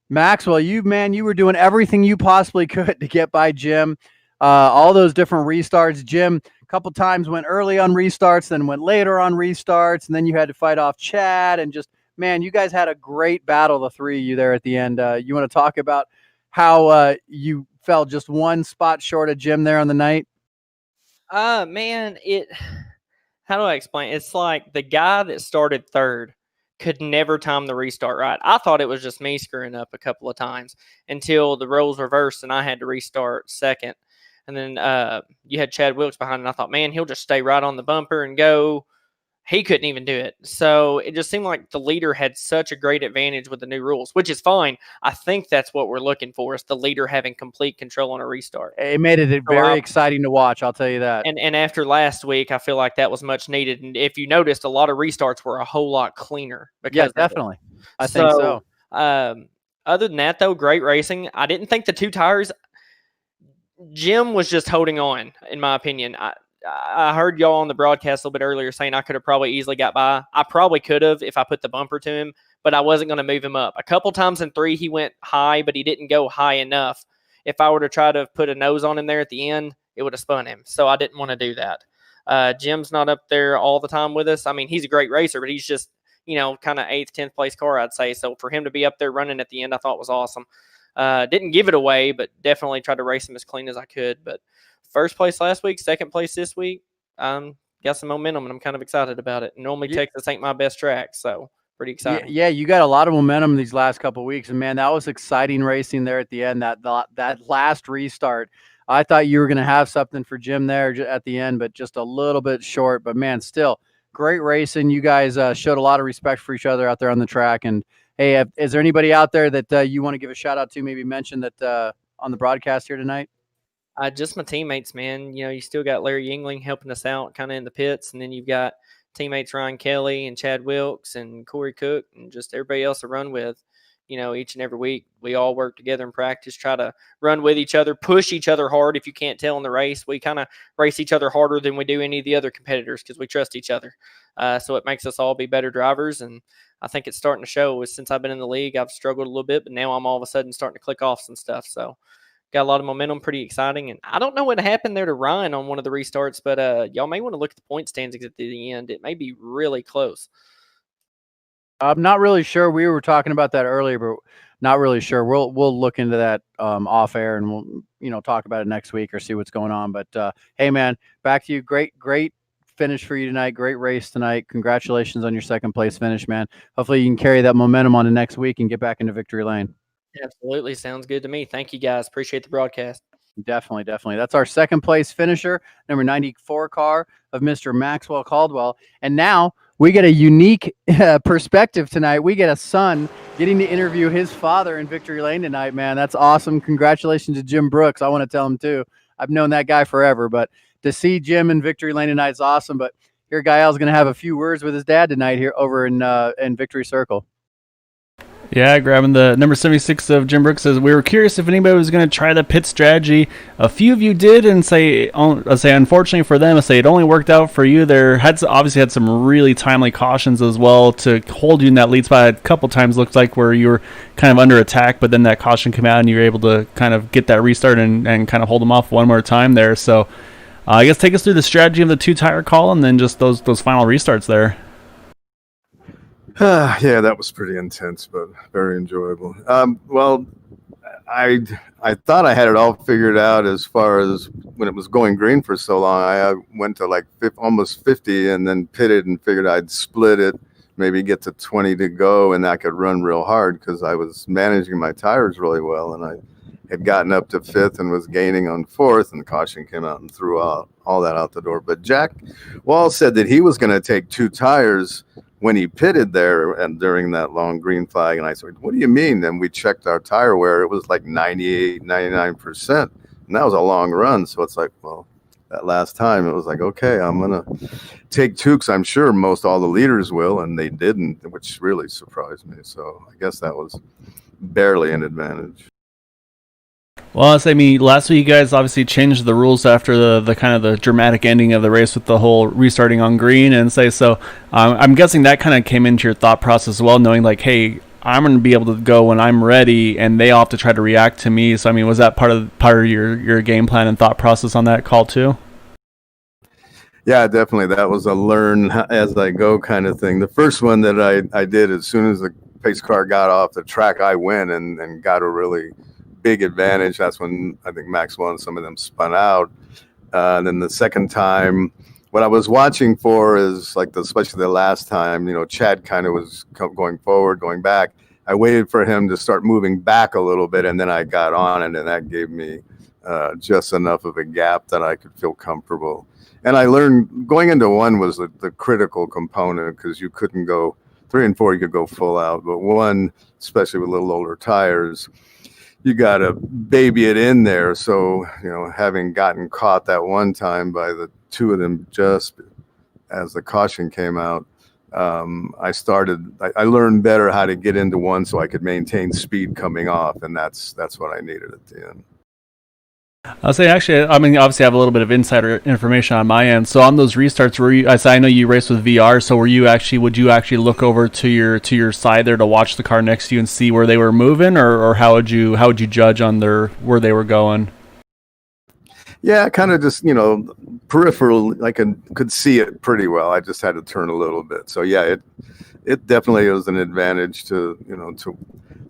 Maxwell, you were doing everything you possibly could to get by Jim. All those different restarts. Jim a couple times went early on restarts, then went later on restarts, and then you had to fight off Chad. And just, man, you guys had a great battle, the three of you there at the end. You want to talk about how you fell just one spot short of Jim there on the night? Man, how do I explain? It's like the guy that started third could never time the restart right. I thought it was just me screwing up a couple of times until the roles reversed and I had to restart second. And then you had Chad Wilkes behind, and I thought, man, he'll just stay right on the bumper and go. He couldn't even do it. So it just seemed like the leader had such a great advantage with the new rules, which is fine. I think that's what we're looking for, is the leader having complete control on a restart. It made it very exciting to watch, I'll tell you that. And after last week, I feel like that was much needed. And if you noticed, a lot of restarts were a whole lot cleaner. Yeah, definitely. I think so. Other than that, though, great racing. I didn't think the two tires, Jim was just holding on, in my opinion. I heard y'all on the broadcast a little bit earlier saying I could have probably easily got by. I probably could have if I put the bumper to him, but I wasn't going to move him up. A couple times in 3, he went high, but he didn't go high enough. If I were to try to put a nose on him there at the end, it would have spun him. So I didn't want to do that. Jim's not up there all the time with us. I mean, he's a great racer, but he's just, kind of 8th, 10th place car, I'd say. So for him to be up there running at the end, I thought was awesome. Didn't give it away, but definitely tried to race him as clean as I could. But first place last week, second place this week. Got some momentum, and I'm kind of excited about it. Normally, Texas ain't my best track, so pretty exciting. Yeah, you got a lot of momentum these last couple of weeks, and man, that was exciting racing there at the end. That last restart, I thought you were going to have something for Jim there at the end, but just a little bit short. But man, still great racing. You guys showed a lot of respect for each other out there on the track. And hey, is there anybody out there that you want to give a shout out to? Maybe mention that on the broadcast here tonight. Just my teammates, man. You still got Larry Yingling helping us out kind of in the pits. And then you've got teammates Ryan Kelly and Chad Wilkes and Corey Cook and just everybody else to run with, each and every week. We all work together in practice, try to run with each other, push each other hard. If you can't tell in the race, we kind of race each other harder than we do any of the other competitors because we trust each other. So it makes us all be better drivers. And I think it's starting to show. Since I've been in the league, I've struggled a little bit, but now I'm all of a sudden starting to click off some stuff. So got a lot of momentum, pretty exciting. And I don't know what happened there to Ryan on one of the restarts, but y'all may want to look at the point standings at the end. It may be really close. I'm not really sure. We were talking about that earlier, but not really sure. We'll look into that off air, and we'll talk about it next week or see what's going on. But hey, man, back to you. Great finish for you tonight. Great race tonight. Congratulations on your second place finish, man. Hopefully you can carry that momentum on to next week and get back into victory lane. Absolutely. Sounds good to me. Thank you, guys. Appreciate the broadcast. Definitely. That's our second place finisher, number 94 car of Mr. Maxwell Caldwell. And now we get a unique perspective tonight. We get a son getting to interview his father in victory lane tonight, man. That's awesome. Congratulations to Jim Brooks. I want to tell him too. I've known that guy forever, but to see Jim in victory lane tonight is awesome. But here, Gael's going to have a few words with his dad tonight here over in Victory Circle. Yeah, grabbing the number 76 of Jim Brooks says, we were curious if anybody was going to try the pit strategy. A few of you did, and say unfortunately for them, it only worked out for you. There obviously had some really timely cautions as well to hold you in that lead spot. A couple times looked like where you were kind of under attack, but then that caution came out and you were able to kind of get that restart and kind of hold them off one more time there. So I guess take us through the strategy of the 2-tire call and then just those final restarts there. Yeah, that was pretty intense, but very enjoyable. Well, I thought I had it all figured out as far as when it was going green for so long. I went to like almost 50 and then pitted and figured I'd split it, maybe get to 20 to go, and I could run real hard because I was managing my tires really well. And I had gotten up to 5th and was gaining on 4th, and the caution came out and threw all that out the door. But Jack Wall said that he was going to take 2 tires when he pitted there and during that long green flag. And I said, what do you mean? Then we checked our tire wear. It was like 98, 99%. And that was a long run. So it's like, well, that last time it was like, okay, I'm going to take 2 because I'm sure most all the leaders will. And they didn't, which really surprised me. So I guess that was barely an advantage. Well, last week you guys obviously changed the rules after the kind of the dramatic ending of the race with the whole restarting on green, and I'm guessing that kind of came into your thought process as well, knowing like, hey, I'm going to be able to go when I'm ready, and they all have to try to react to me. So was that part of your game plan and thought process on that call too? Yeah, definitely. That was a learn as I go kind of thing. The first one that I did as soon as the pace car got off the track, I went and got a really big advantage. That's when I think Maxwell and some of them spun out. And then the second time, what I was watching for is like especially the last time, Chad kind of was going forward, going back. I waited for him to start moving back a little bit, and then I got on it, and that gave me just enough of a gap that I could feel comfortable. And I learned going into 1 was the critical component, because you couldn't go 3 and 4, you could go full out, but 1, especially with little older tires, you got to baby it in there. So, having gotten caught that one time by the 2 of them just as the caution came out, I learned better how to get into 1 so I could maintain speed coming off, and that's what I needed at the end. I'll say actually, obviously I have a little bit of insider information on my end. So on those restarts, I know you raced with VR. So would you actually look over to your side there to watch the car next to you and see where they were moving, or how would you judge on where they were going? Yeah, kind of just peripheral. I could see it pretty well. I just had to turn a little bit. So yeah, it definitely was an advantage to to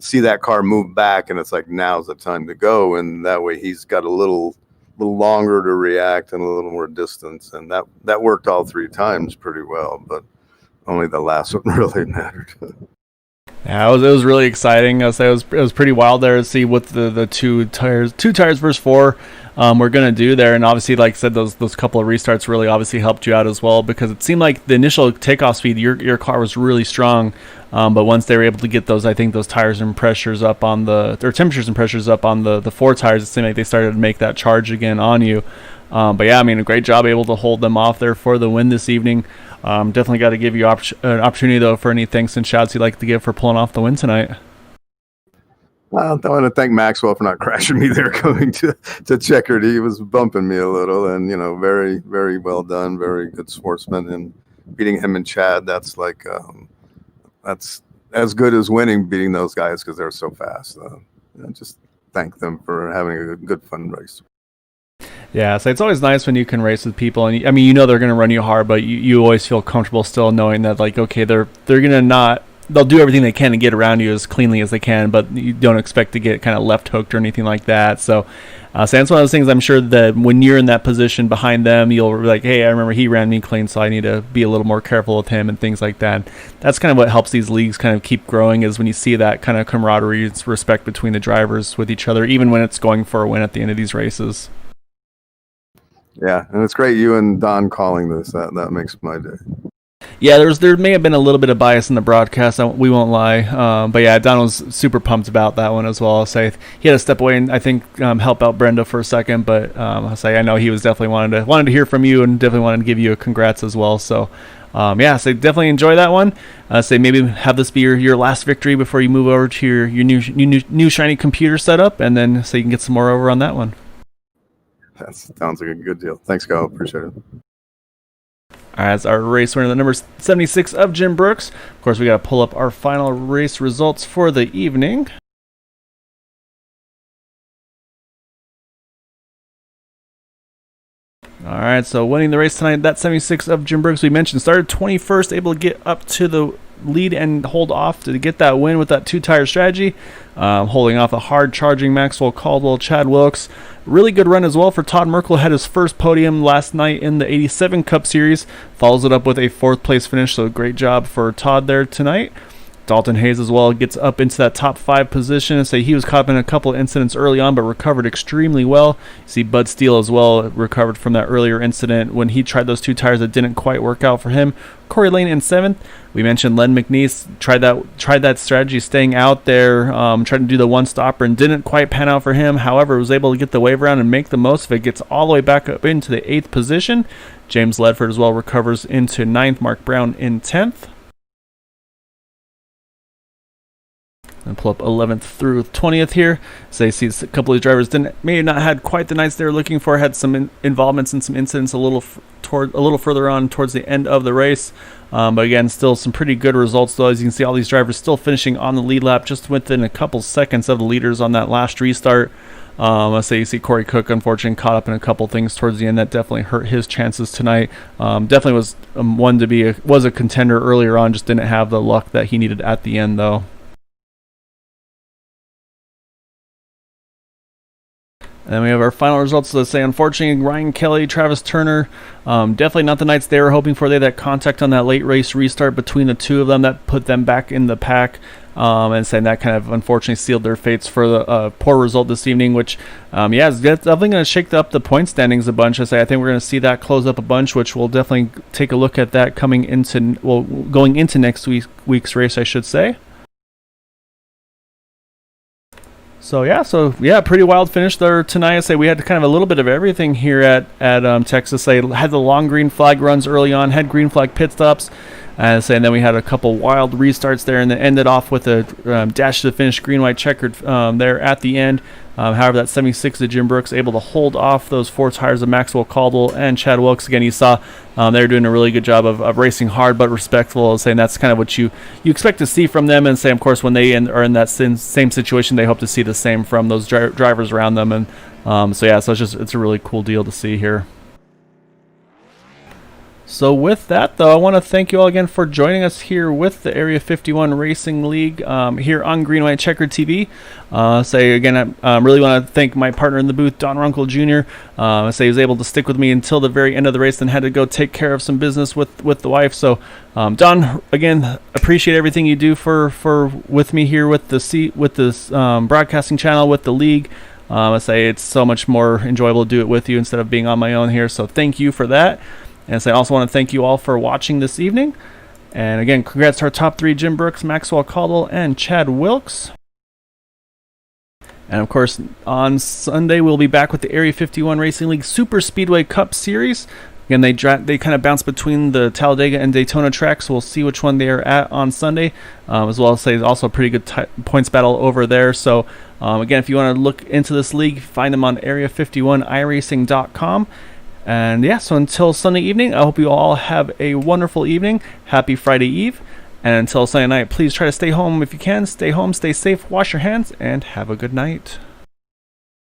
see that car move back, and it's like, now's the time to go, and that way he's got a little longer to react and a little more distance, and that worked all 3 times pretty well, but only the last one really mattered. Yeah, it was really exciting. I'll say it was pretty wild there to see what the 2 tires versus 4 we're gonna do there, and obviously, like I said, those couple of restarts really obviously helped you out as well, because it seemed like the initial takeoff speed, your car was really strong, but once they were able to get those tires and pressures up on their temperatures and pressures up on the 4 tires, it seemed like they started to make that charge again on you. But yeah, a great job able to hold them off there for the win this evening. Definitely got to give you an opportunity though for any thanks and shouts you'd like to give for pulling off the win tonight. I want to thank Maxwell for not crashing me there coming to Checkered. He was bumping me a little, and very, very well done, very good sportsman, and beating him and Chad, that's like that's as good as winning, beating those guys, because they're so fast. Just thank them for having a good fun race. Yeah, so it's always nice when you can race with people, and they're going to run you hard, but you always feel comfortable still knowing that, like, okay, they're going to not. They'll do everything they can to get around you as cleanly as they can, but you don't expect to get kind of left hooked or anything like that. So that's one of those things. I'm sure that when you're in that position behind them, you'll be like, hey, I remember he ran me clean, so I need to be a little more careful with him and things like that. That's kind of what helps these leagues kind of keep growing, is when you see that kind of camaraderie and respect between the drivers with each other, even when it's going for a win at the end of these races. Yeah, and it's great you and Don calling this. That makes my day. Yeah, there may have been a little bit of bias in the broadcast. We won't lie. But yeah, Don was super pumped about that one as well. I'll say he had to step away and I think help out Brenda for a second. But I'll say I know he was definitely wanted to hear from you, and definitely wanted to give you a congrats as well. So Yeah, so definitely enjoy that one. Say maybe have this be your last victory before you move over to your new shiny computer setup, and then so you can get some more over on that one. That sounds like a good deal. Thanks, Kyle. Appreciate it. As our race winner, the number 76 of Jim Brooks. Of course, we got to pull up our final race results for the evening. All right, so winning the race tonight, that 76 of Jim Brooks we mentioned started 21st, able to get up to the lead and hold off to get that win with that two-tire strategy, holding off a hard-charging Maxwell Caldwell, Chad Wilkes. Really good run as well for Todd Merkel. Had his first podium last night in the 87 Cup Series. Follows it up with a 4th place finish, so great job for Todd there tonight. Dalton Hayes as well gets up into that top 5 position. So he was caught up in a couple of incidents early on, but recovered extremely well. You see Bud Steele as well recovered from that earlier incident when he tried those 2 tires that didn't quite work out for him. Corey Lane in 7th. We mentioned Len McNeese tried that strategy, staying out there, tried to do the one stopper and didn't quite pan out for him. However, was able to get the wave around and make the most of it. Gets all the way back up into the 8th position. James Ledford as well recovers into 9th. Mark Brown in 10th. And pull up 11th through 20th here. So you see a couple of these drivers may not had quite the nights they were looking for. Had some involvements in some incidents a little further on towards the end of the race. But again, still some pretty good results though. As you can see, all these drivers still finishing on the lead lap, just within a couple seconds of the leaders on that last restart. Let's say you see Corey Cook, unfortunately, caught up in a couple things towards the end that definitely hurt his chances tonight. Definitely was one to be was a contender earlier on, just didn't have the luck that he needed at the end though. And then we have our final results. Let's say, unfortunately, Ryan Kelly, Travis Turner, definitely not the nights they were hoping for. They had that contact on that late race restart between the two of them that put them back in the pack. And saying that kind of unfortunately sealed their fates for the poor result this evening, which, is definitely going to shake up the point standings a bunch. I think we're going to see that close up a bunch, which we'll definitely take a look at that going into next week's race, I should say. So pretty wild finish there tonight. I say we had kind of a little bit of everything here at Texas. They had the long green flag runs early on, had green flag pit stops, and then we had a couple wild restarts there, and then ended off with a dash to the finish, green white checkered there at the end. However, that 76 of Jim Brooks able to hold off those 4 tires of Maxwell Caldwell and Chad Wilkes. Again, you saw they're doing a really good job of racing hard but respectful, saying that's kind of what you expect to see from them. And say, of course, when they are in that same situation, they hope to see the same from those drivers around them. And so it's a really cool deal to see here. So with that, though, I want to thank you all again for joining us here with the Area 51 Racing League here on Green White Checkered TV. I really want to thank my partner in the booth, Don Runkle Jr. He was able to stick with me until the very end of the race, then had to go take care of some business with the wife. So, Don, again, appreciate everything you do with me here with this broadcasting channel, with the league. It's so much more enjoyable to do it with you instead of being on my own here. So thank you for that. And I also want to thank you all for watching this evening. And again, congrats to our top 3, Jim Brooks, Maxwell Caldwell, and Chad Wilkes. And of course, on Sunday, we'll be back with the Area 51 Racing League Super Speedway Cup Series. Again, they kind of bounce between the Talladega and Daytona tracks, so we'll see which one they are at on Sunday. As well as also a pretty good points battle over there. So again, if you want to look into this league, find them on area51iracing.com. And so until Sunday evening, I hope you all have a wonderful evening. Happy Friday Eve. And until Sunday night, please try to stay home if you can. Stay home, stay safe, wash your hands, and have a good night.